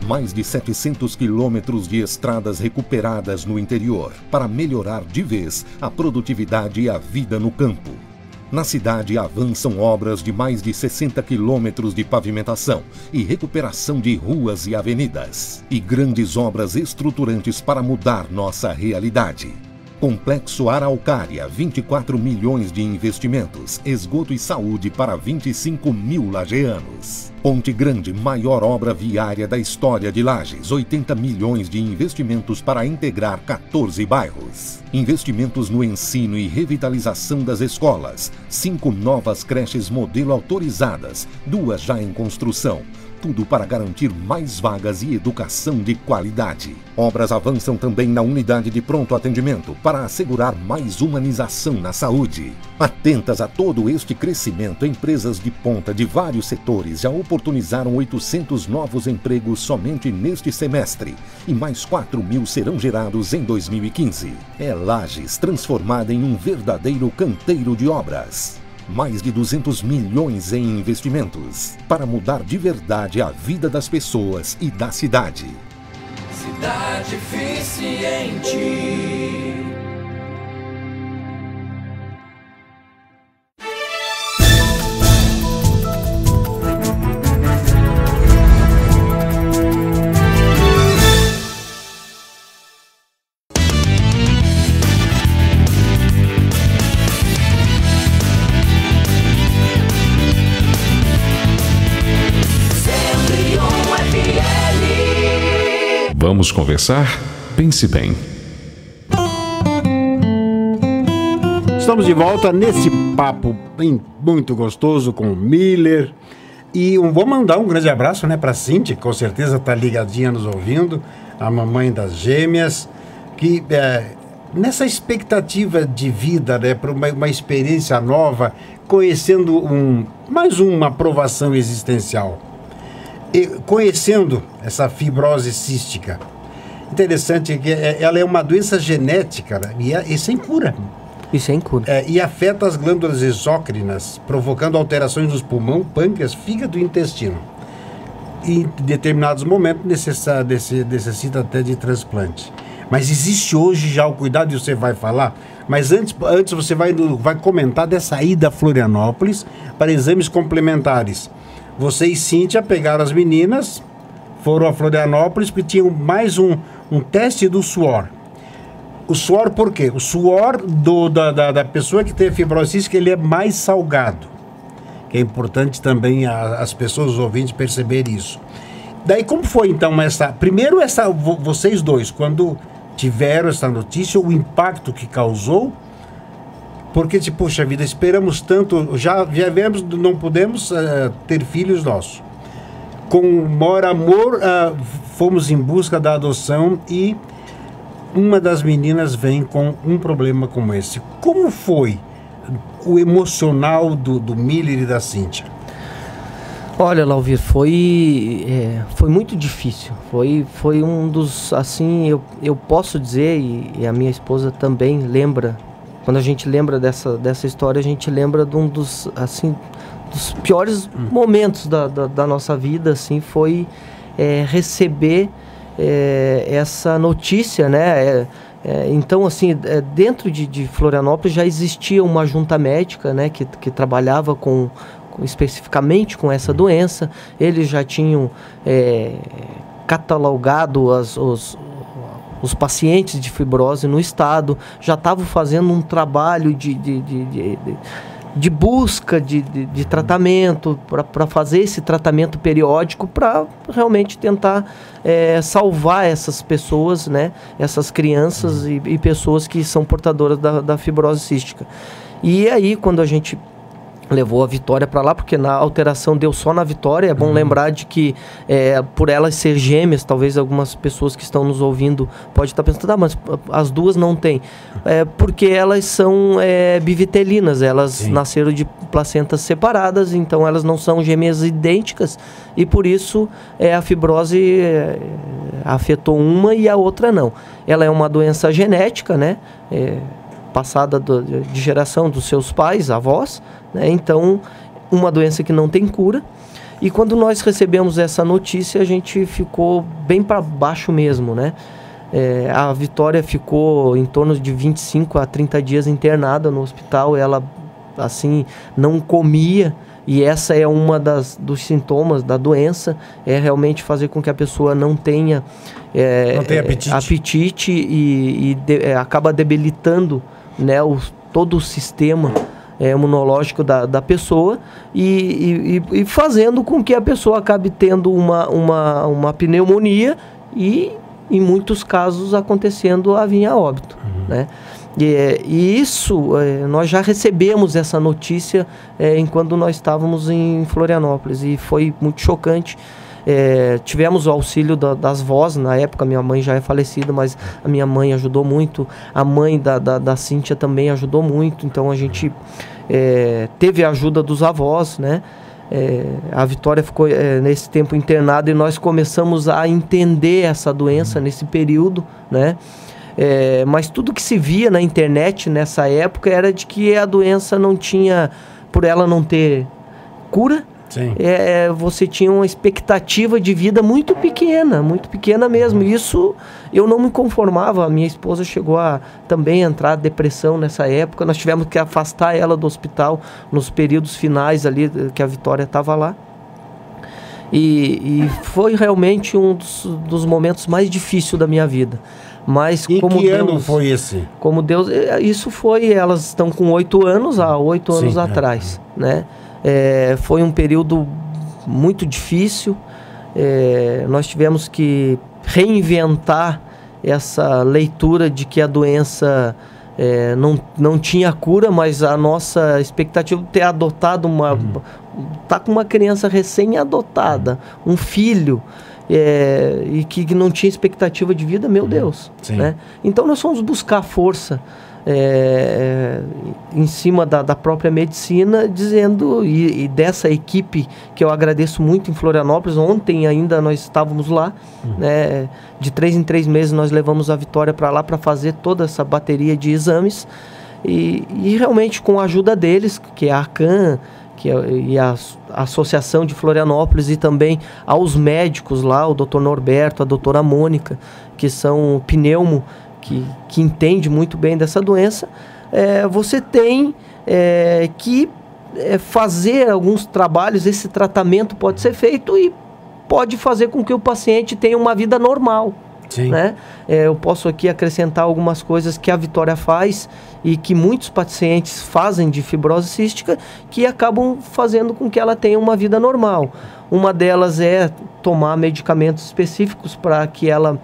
Mais de 700 quilômetros de estradas recuperadas no interior para melhorar de vez a produtividade e a vida no campo. Na cidade avançam obras de mais de 60 quilômetros de pavimentação e recuperação de ruas e avenidas. E grandes obras estruturantes para mudar nossa realidade. Complexo Araucária, 24 milhões de investimentos, esgoto e saúde para 25 mil lajeanos. Ponte Grande, maior obra viária da história de Lages, 80 milhões de investimentos para integrar 14 bairros. Investimentos no ensino e revitalização das escolas, 5 novas creches modelo autorizadas, 2 já em construção. Tudo para garantir mais vagas e educação de qualidade. Obras avançam também na unidade de pronto atendimento para assegurar mais humanização na saúde. Atentas a todo este crescimento, empresas de ponta de vários setores já oportunizaram 800 novos empregos somente neste semestre e mais 4 mil serão gerados em 2015. É Lages transformada em um verdadeiro canteiro de obras. Mais de 200 milhões em investimentos para mudar de verdade a vida das pessoas e da cidade. Cidade Eficiente. Vamos conversar? Pense bem. Estamos de volta nesse papo muito gostoso com o Miller. E vou mandar um grande abraço, né, para a Cíntia, que com certeza está ligadinha nos ouvindo, a mamãe das gêmeas, que nessa expectativa de vida, né, para uma experiência nova, conhecendo mais uma aprovação existencial, e conhecendo essa fibrose cística. Interessante que ela é uma doença genética, né, e sem cura. E sem cura. E afeta as glândulas exócrinas, provocando alterações nos pulmão, pâncreas, fígado e intestino. E em determinados momentos necessita até de transplante. Mas existe hoje já o cuidado, e você vai falar, mas antes você vai comentar dessa ida a Florianópolis para exames complementares. Você e Cíntia pegaram as meninas, foram a Florianópolis porque tinham mais um teste do suor. O suor por quê? O suor da pessoa que tem fibrose cística, ele é mais salgado. Que é importante também as pessoas, os ouvintes, perceberem isso. Daí como foi então primeiro vocês dois, quando tiveram essa notícia, o impacto que causou, porque poxa vida, esperamos tanto, já viemos, não podemos ter filhos nossos. Com maior amor, fomos em busca da adoção e uma das meninas vem com um problema como esse. Como foi o emocional do Miller e da Cíntia? Olha, Lauvir, foi muito difícil. Foi um dos, assim, eu posso dizer, e a minha esposa também lembra, quando a gente lembra dessa história, a gente lembra de um dos, assim, dos piores momentos da nossa vida, assim, foi receber essa notícia, né? Então, assim, dentro de Florianópolis já existia uma junta médica, né, que trabalhava especificamente com essa doença. Eles já tinham catalogado os pacientes de fibrose no estado, já estavam fazendo um trabalho de busca de tratamento, para fazer esse tratamento periódico, para realmente tentar salvar essas pessoas, né, essas crianças e pessoas que são portadoras da fibrose cística. E aí, quando a gente levou a Vitória para lá, porque na alteração deu só na Vitória. É bom lembrar de que por elas ser gêmeas, talvez algumas pessoas que estão nos ouvindo podem estar pensando, mas as duas não têm. Porque elas são bivitelinas, elas nasceram de placentas separadas, então elas não são gêmeas idênticas, e por isso a fibrose afetou uma e a outra não. Ela é uma doença genética, né? Passada de geração dos seus pais, avós, né? Então, uma doença que não tem cura. E quando nós recebemos essa notícia, a gente ficou bem para baixo mesmo, né? A Vitória ficou em torno de 25 a 30 dias internada no hospital. Ela, assim, não comia, e essa é uma dos sintomas da doença, realmente fazer com que a pessoa não tenha apetite e acaba debilitando, né, todo o sistema imunológico da pessoa e fazendo com que a pessoa acabe tendo uma pneumonia e, em muitos casos, acontecendo a vir a óbito, né? E isso, nós já recebemos essa notícia enquanto nós estávamos em Florianópolis, e foi muito chocante. Tivemos o auxílio das vós. Na época minha mãe já é falecida, mas a minha mãe ajudou muito, a mãe da Cíntia também ajudou muito, então a gente teve a ajuda dos avós, né? A Vitória ficou nesse tempo internada, e nós começamos a entender essa doença nesse período, né? Mas tudo que se via na internet nessa época era de que a doença não tinha, por ela não ter cura, você tinha uma expectativa de vida muito pequena mesmo. Isso eu não me conformava. A minha esposa chegou a também entrar em depressão nessa época. Nós tivemos que afastar ela do hospital nos períodos finais ali que a Vitória estava lá. E foi realmente um dos momentos mais difíceis da minha vida. Mas e como que Deus, ano foi esse? Como Deus, isso foi, elas estão com 8 anos, há 8 anos atrás, né? Foi um período muito difícil. Nós tivemos que reinventar essa leitura de que a doença não tinha cura, mas a nossa expectativa de ter adotado tá com uma criança recém-adotada, um filho, e que não tinha expectativa de vida, meu Deus, né? Então nós fomos buscar força em cima da própria medicina, dizendo, e dessa equipe que eu agradeço muito em Florianópolis. Ontem ainda nós estávamos lá, né? De 3 em 3 meses nós levamos a Vitória para lá para fazer toda essa bateria de exames, e realmente com a ajuda deles, que é a ACAN, e a Associação de Florianópolis, e também aos médicos lá, o Dr. Norberto, a doutora Mônica, que são pneumo, que entende muito bem dessa doença. Você tem que fazer alguns trabalhos. Esse tratamento pode ser feito e pode fazer com que o paciente tenha uma vida normal. Né? Eu posso aqui acrescentar algumas coisas que a Vitória faz e que muitos pacientes fazem de fibrose cística, que acabam fazendo com que ela tenha uma vida normal. Uma delas é tomar medicamentos específicos para que ela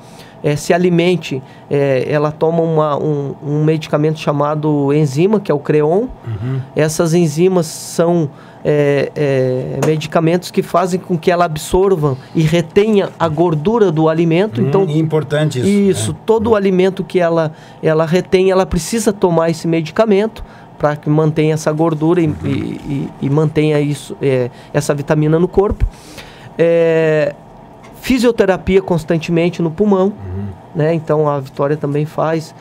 se alimente. Ela toma um medicamento chamado enzima, que é o Creon. Essas enzimas são medicamentos que fazem com que ela absorva e retenha a gordura do alimento. Então, importante isso. Isso, todo o alimento que ela retém, ela precisa tomar esse medicamento para que mantenha essa gordura e mantenha essa vitamina no corpo. Fisioterapia constantemente no pulmão, né? Então a Vitória também faz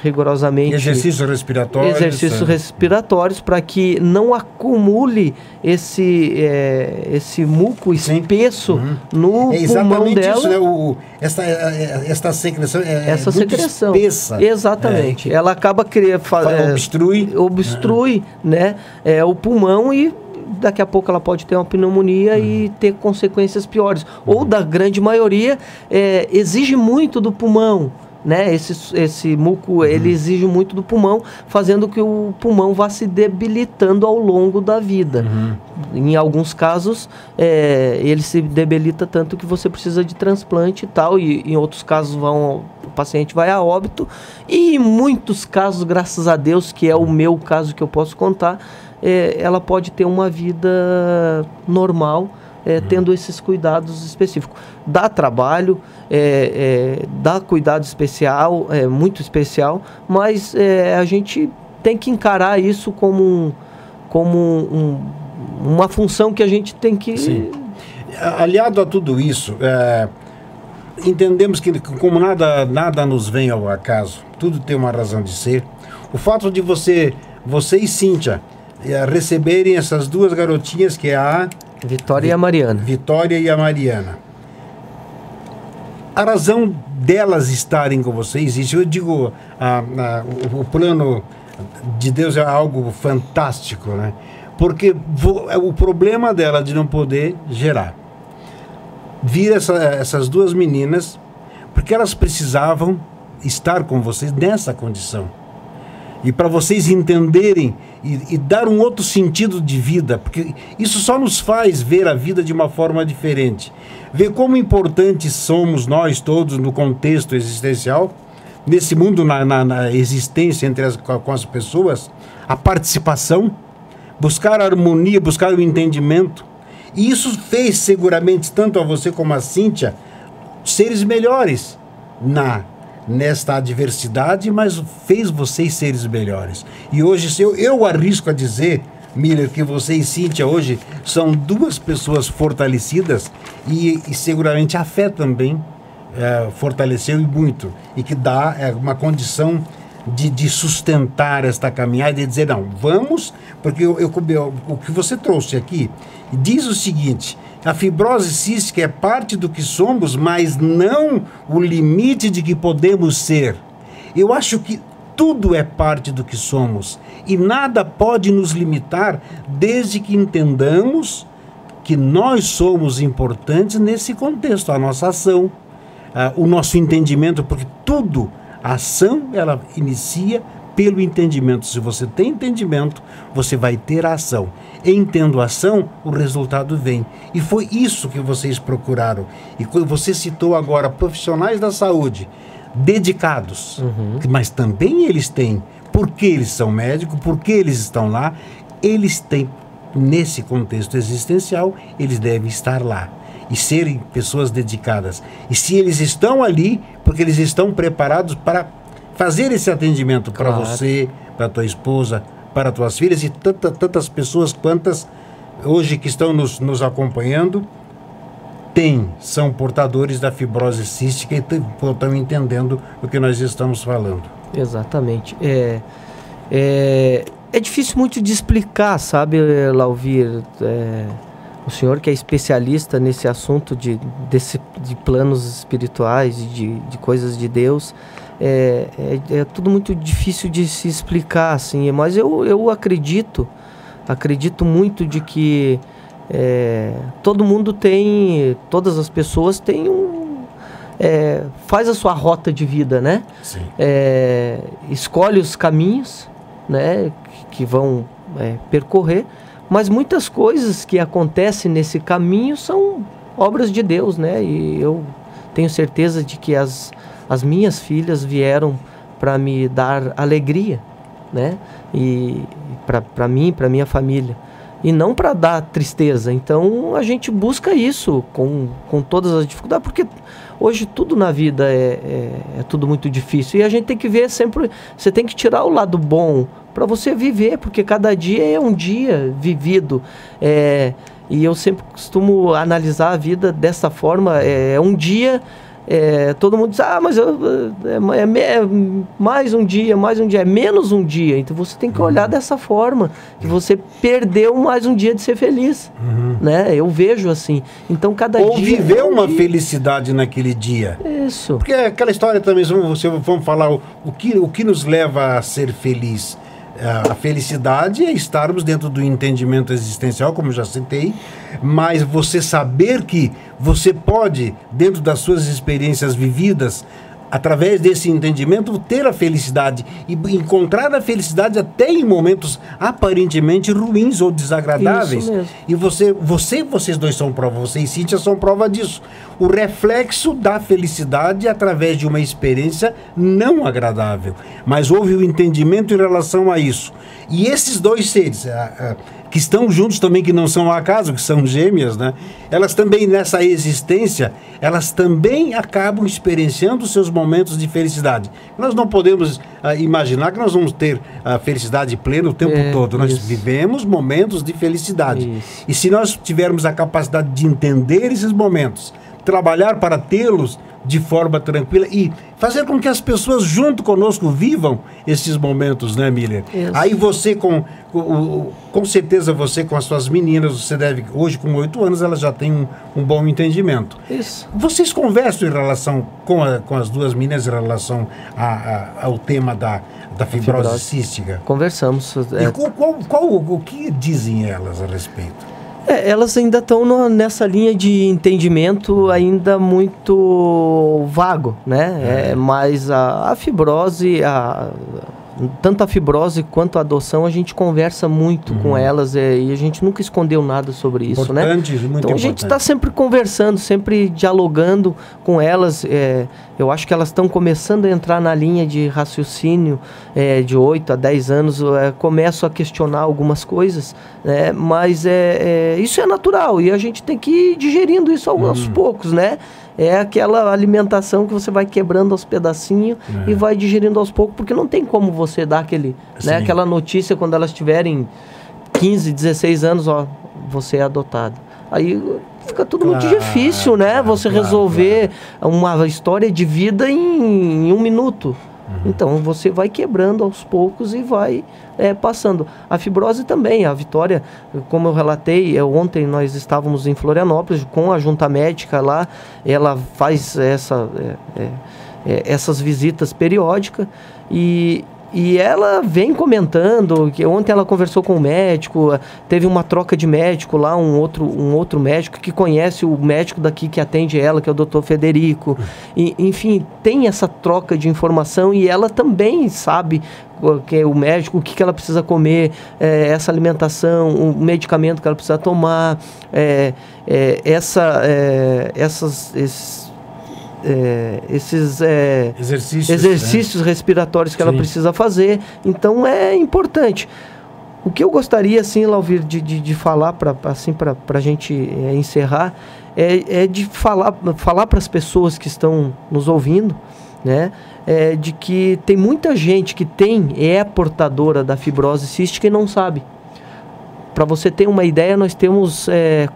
rigorosamente exercícios respiratórios para que não acumule esse muco espesso no pulmão dela. Isso, né? Esta secreção essa secreção espessa. Exatamente. Ela acaba obstrui né? O pulmão, e daqui a pouco ela pode ter uma pneumonia e ter consequências piores. Ou, da grande maioria, exige muito do pulmão, né? Esse muco, ele exige muito do pulmão, fazendo que o pulmão vá se debilitando ao longo da vida. Em alguns casos, ele se debilita tanto que você precisa de transplante e tal, e em outros casos o paciente vai a óbito, e em muitos casos, graças a Deus, que é o meu caso que eu posso contar, ela pode ter uma vida normal, tendo esses cuidados específicos. Dá trabalho, dá cuidado especial, muito especial, mas a gente tem que encarar isso como uma função que a gente tem que... Sim. Aliado a tudo isso, entendemos que, como nada nos vem ao acaso, tudo tem uma razão de ser. O fato de você e Cíntia receberem essas duas garotinhas, que é a Vitória e a Mariana. Vitória e a Mariana. A razão delas estarem com vocês, isso eu digo, o plano de Deus é algo fantástico, né? Porque o problema dela de não poder gerar. Vir essas duas meninas, porque elas precisavam estar com vocês nessa condição. E para vocês entenderem e dar um outro sentido de vida, porque isso só nos faz ver a vida de uma forma diferente. Ver como importantes somos nós todos no contexto existencial, nesse mundo, na existência com as pessoas, a participação, buscar a harmonia, buscar o entendimento. E isso fez seguramente, tanto a você como a Cíntia, seres melhores nesta adversidade, mas fez vocês seres melhores. E hoje, eu arrisco a dizer, Miller, que você e Cíntia hoje são duas pessoas fortalecidas, e seguramente a fé também fortaleceu e muito, e que dá uma condição de sustentar esta caminhada e dizer, não, vamos, porque o que você trouxe aqui diz o seguinte: a fibrose cística é parte do que somos, mas não o limite de que podemos ser. Eu acho que tudo é parte do que somos e nada pode nos limitar, desde que entendamos que nós somos importantes nesse contexto, a nossa ação, o nosso entendimento, porque tudo, a ação, ela inicia pelo entendimento. Se você tem entendimento, você vai ter a ação. Em tendo ação, o resultado vem. E foi isso que vocês procuraram. E quando você citou agora profissionais da saúde, dedicados, mas também eles têm, porque eles são médicos, porque eles estão lá, eles têm, nesse contexto existencial, eles devem estar lá e serem pessoas dedicadas. E se eles estão ali, porque eles estão preparados para fazer esse atendimento para você, para tua esposa, para tuas filhas e tantas pessoas quantas hoje que estão nos acompanhando são portadores da fibrose cística e estão entendendo o que nós estamos falando. Exatamente. É difícil muito de explicar, sabe, Lauvir? O senhor que é especialista nesse assunto de planos espirituais, de coisas de Deus, é tudo muito difícil de se explicar, assim, mas eu acredito muito de que todo mundo todas as pessoas têm faz a sua rota de vida, né? Sim. Escolhe os caminhos, né, que vão percorrer, mas muitas coisas que acontecem nesse caminho são obras de Deus, né? E eu tenho certeza de que as minhas filhas vieram para me dar alegria, né? E para mim, para minha família, e não para dar tristeza. Então a gente busca isso com todas as dificuldades, porque hoje tudo na vida é tudo muito difícil, e a gente tem que ver sempre, você tem que tirar o lado bom para você viver, porque cada dia é um dia vivido, e eu sempre costumo analisar a vida dessa forma, um dia. Todo mundo diz, mas mais um dia, é menos um dia. Então você tem que olhar dessa forma, que você perdeu mais um dia de ser feliz, né? Eu vejo assim. Então cada dia... Ou viver uma felicidade naquele dia. Isso. Porque aquela história também, vamos falar o que nos leva a ser feliz. A felicidade é estarmos dentro do entendimento existencial, como já citei, mas você saber que você pode, dentro das suas experiências vividas, através desse entendimento, ter a felicidade e encontrar a felicidade até em momentos aparentemente ruins ou desagradáveis. Isso mesmo. E vocês dois são prova, você e Cíntia são prova disso. O reflexo da felicidade através de uma experiência não agradável. Mas houve o entendimento em relação a isso. E esses dois seres, que estão juntos também, que não são acaso, que são gêmeas, né? Elas também, nessa existência, elas também acabam experienciando os seus momentos de felicidade. Nós não podemos imaginar que nós vamos ter a felicidade plena o tempo todo. Nós vivemos momentos de felicidade. Isso. E se nós tivermos a capacidade de entender esses momentos, trabalhar para tê-los de forma tranquila e fazer com que as pessoas junto conosco vivam esses momentos, né, Miller? Isso. Aí você, com certeza você com as suas meninas, você deve, hoje com 8 anos, elas já têm um bom entendimento. Isso. Vocês conversam em relação com as duas meninas em relação ao tema da fibrose cística? Conversamos. E o que dizem elas a respeito? Elas ainda estão nessa linha de entendimento ainda muito vago, né? Mas a fibrose, tanto a fibrose quanto a adoção, a gente conversa muito com elas e a gente nunca escondeu nada sobre isso, importante, né? Muito então a gente está sempre conversando, sempre dialogando com elas. Eu acho que elas estão começando a entrar na linha de raciocínio de 8 a 10 anos, começo a questionar algumas coisas, né? Mas isso é natural e a gente tem que ir digerindo isso aos poucos, né? É aquela alimentação que você vai quebrando aos pedacinhos e vai digerindo aos poucos, porque não tem como você dar aquela notícia quando elas tiverem 15, 16 anos, você é adotado. Aí fica tudo muito difícil, né? Você resolver uma história de vida em 1 minuto. Então você vai quebrando aos poucos e vai passando. A fibrose também, a Vitória, como eu relatei, ontem nós estávamos em Florianópolis com a junta médica lá, ela faz essas visitas periódicas e ela vem comentando que ontem ela conversou com o médico, teve uma troca de médico lá, um outro médico que conhece o médico daqui que atende ela, que é o Dr. Federico. E, enfim, tem essa troca de informação e ela também sabe que é o médico, o que ela precisa comer, essa alimentação, o medicamento que ela precisa tomar, exercícios respiratórios que ela precisa fazer. Então é importante. O que eu gostaria, assim, Lauvir, de falar para a gente encerrar, é de falar para as pessoas que estão nos ouvindo, né, de que tem muita gente que é portadora da fibrose cística e não sabe. Para você ter uma ideia, nós temos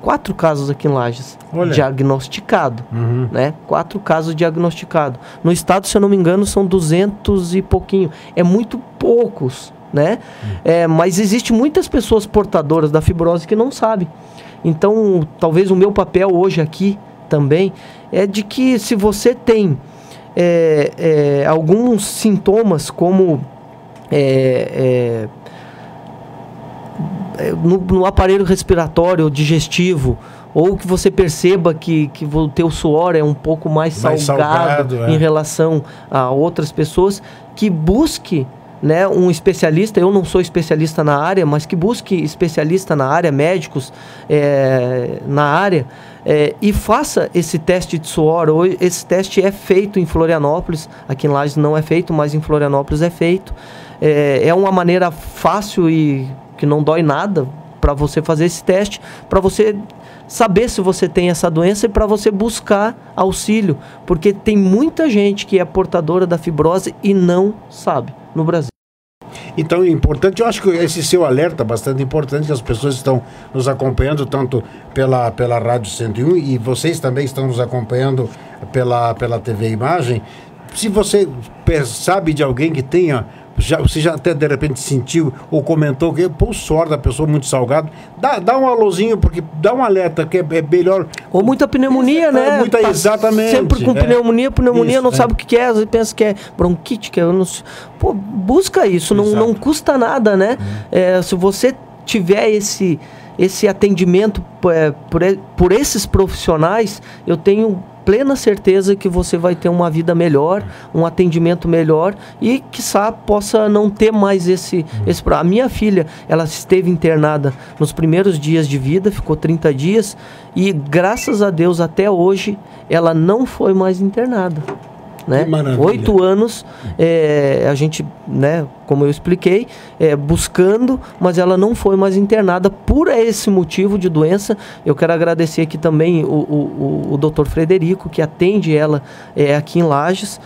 4 casos aqui em Lages diagnosticados, né? 4 casos diagnosticados. No estado, se eu não me engano, são 200 e pouquinho. É muito poucos, né? Mas existe muitas pessoas portadoras da fibrose que não sabem. Então, talvez o meu papel hoje aqui também é de que, se você tem alguns sintomas como no aparelho respiratório ou digestivo, ou que você perceba que o teu suor é um pouco mais salgado em relação a outras pessoas, que busque, né, um especialista. Eu não sou especialista na área, mas que busque especialista na área, médicos na área, e faça esse teste de suor. Esse teste é feito em Florianópolis, aqui em Lages não é feito, mas em Florianópolis é feito. É uma maneira fácil e que não dói nada para você fazer esse teste, para você saber se você tem essa doença e para você buscar auxílio, porque tem muita gente que é portadora da fibrose e não sabe no Brasil. Então é importante, eu acho que esse seu alerta é bastante importante, que as pessoas estão nos acompanhando tanto pela Rádio 101 e vocês também estão nos acompanhando pela TV Imagem. Se você sabe de alguém que tenha, você já até de repente sentiu ou comentou que o suor da pessoa muito salgado, dá um alôzinho, porque dá um alerta que é melhor. Ou muita pneumonia, né? Exatamente. Sempre com pneumonia isso, não sabe o que é, às vezes pensa que é bronquite, que é... Pô, busca isso, não custa nada, né? Se você tiver esse atendimento por esses profissionais, eu tenho plena certeza que você vai ter uma vida melhor, um atendimento melhor e, quiçá, possa não ter mais esse problema. A minha filha, ela esteve internada nos primeiros dias de vida, ficou 30 dias e, graças a Deus, até hoje, ela não foi mais internada. Né? 8 anos, a gente, né, como eu expliquei, buscando, mas ela não foi mais internada por esse motivo de doença. Eu quero agradecer aqui também o Dr. Frederico, que atende ela aqui em Lages,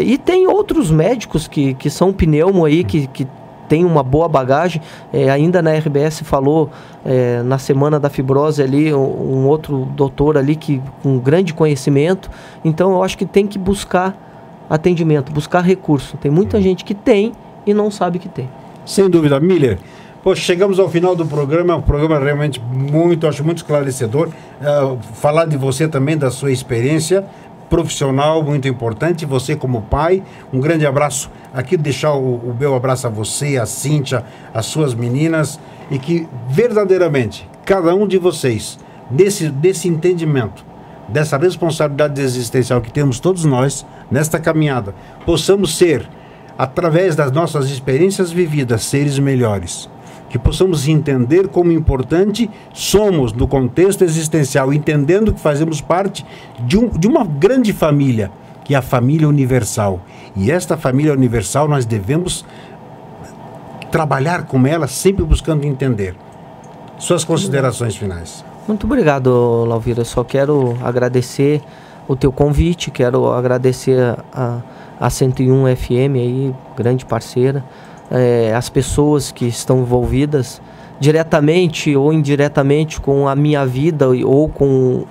e tem outros médicos que são pneumo aí, que tem uma boa bagagem. Ainda na RBS falou na Semana da Fibrose ali, um outro doutor ali com grande conhecimento. Então eu acho que tem que buscar atendimento, buscar recurso. Tem muita gente que tem e não sabe que tem. Sem dúvida. Miller, poxa, chegamos ao final do programa, um programa realmente acho muito esclarecedor. Falar de você também, da sua experiência profissional, muito importante. Você como pai, um grande abraço. Aqui deixar o meu abraço a você, a Cíntia, as suas meninas, e que verdadeiramente cada um de vocês, desse entendimento, dessa responsabilidade existencial que temos todos nós nesta caminhada, possamos ser, através das nossas experiências vividas, seres melhores. Que possamos entender como importante somos no contexto existencial, entendendo que fazemos parte de uma grande família, que é a família universal. E esta família universal nós devemos trabalhar com ela, sempre buscando entender. Suas considerações finais. Muito obrigado, Lauvir. Eu só quero agradecer o teu convite, quero agradecer a 101 FM, aí, grande parceira, as pessoas que estão envolvidas diretamente ou indiretamente com a minha vida ou com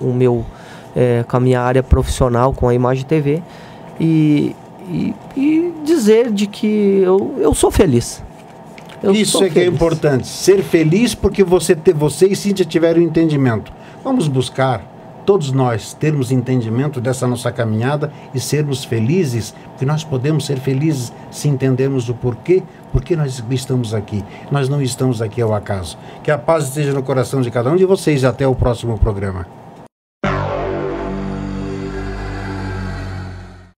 com a minha área profissional, com a Imagem TV, e dizer de que eu sou feliz. Isso é que é importante, ser feliz, porque você e Cíntia tiveram entendimento. Vamos buscar, todos nós, termos entendimento dessa nossa caminhada e sermos felizes, porque nós podemos ser felizes se entendermos o porquê nós estamos aqui. Nós não estamos aqui ao acaso. Que a paz esteja no coração de cada um de vocês e até o próximo programa.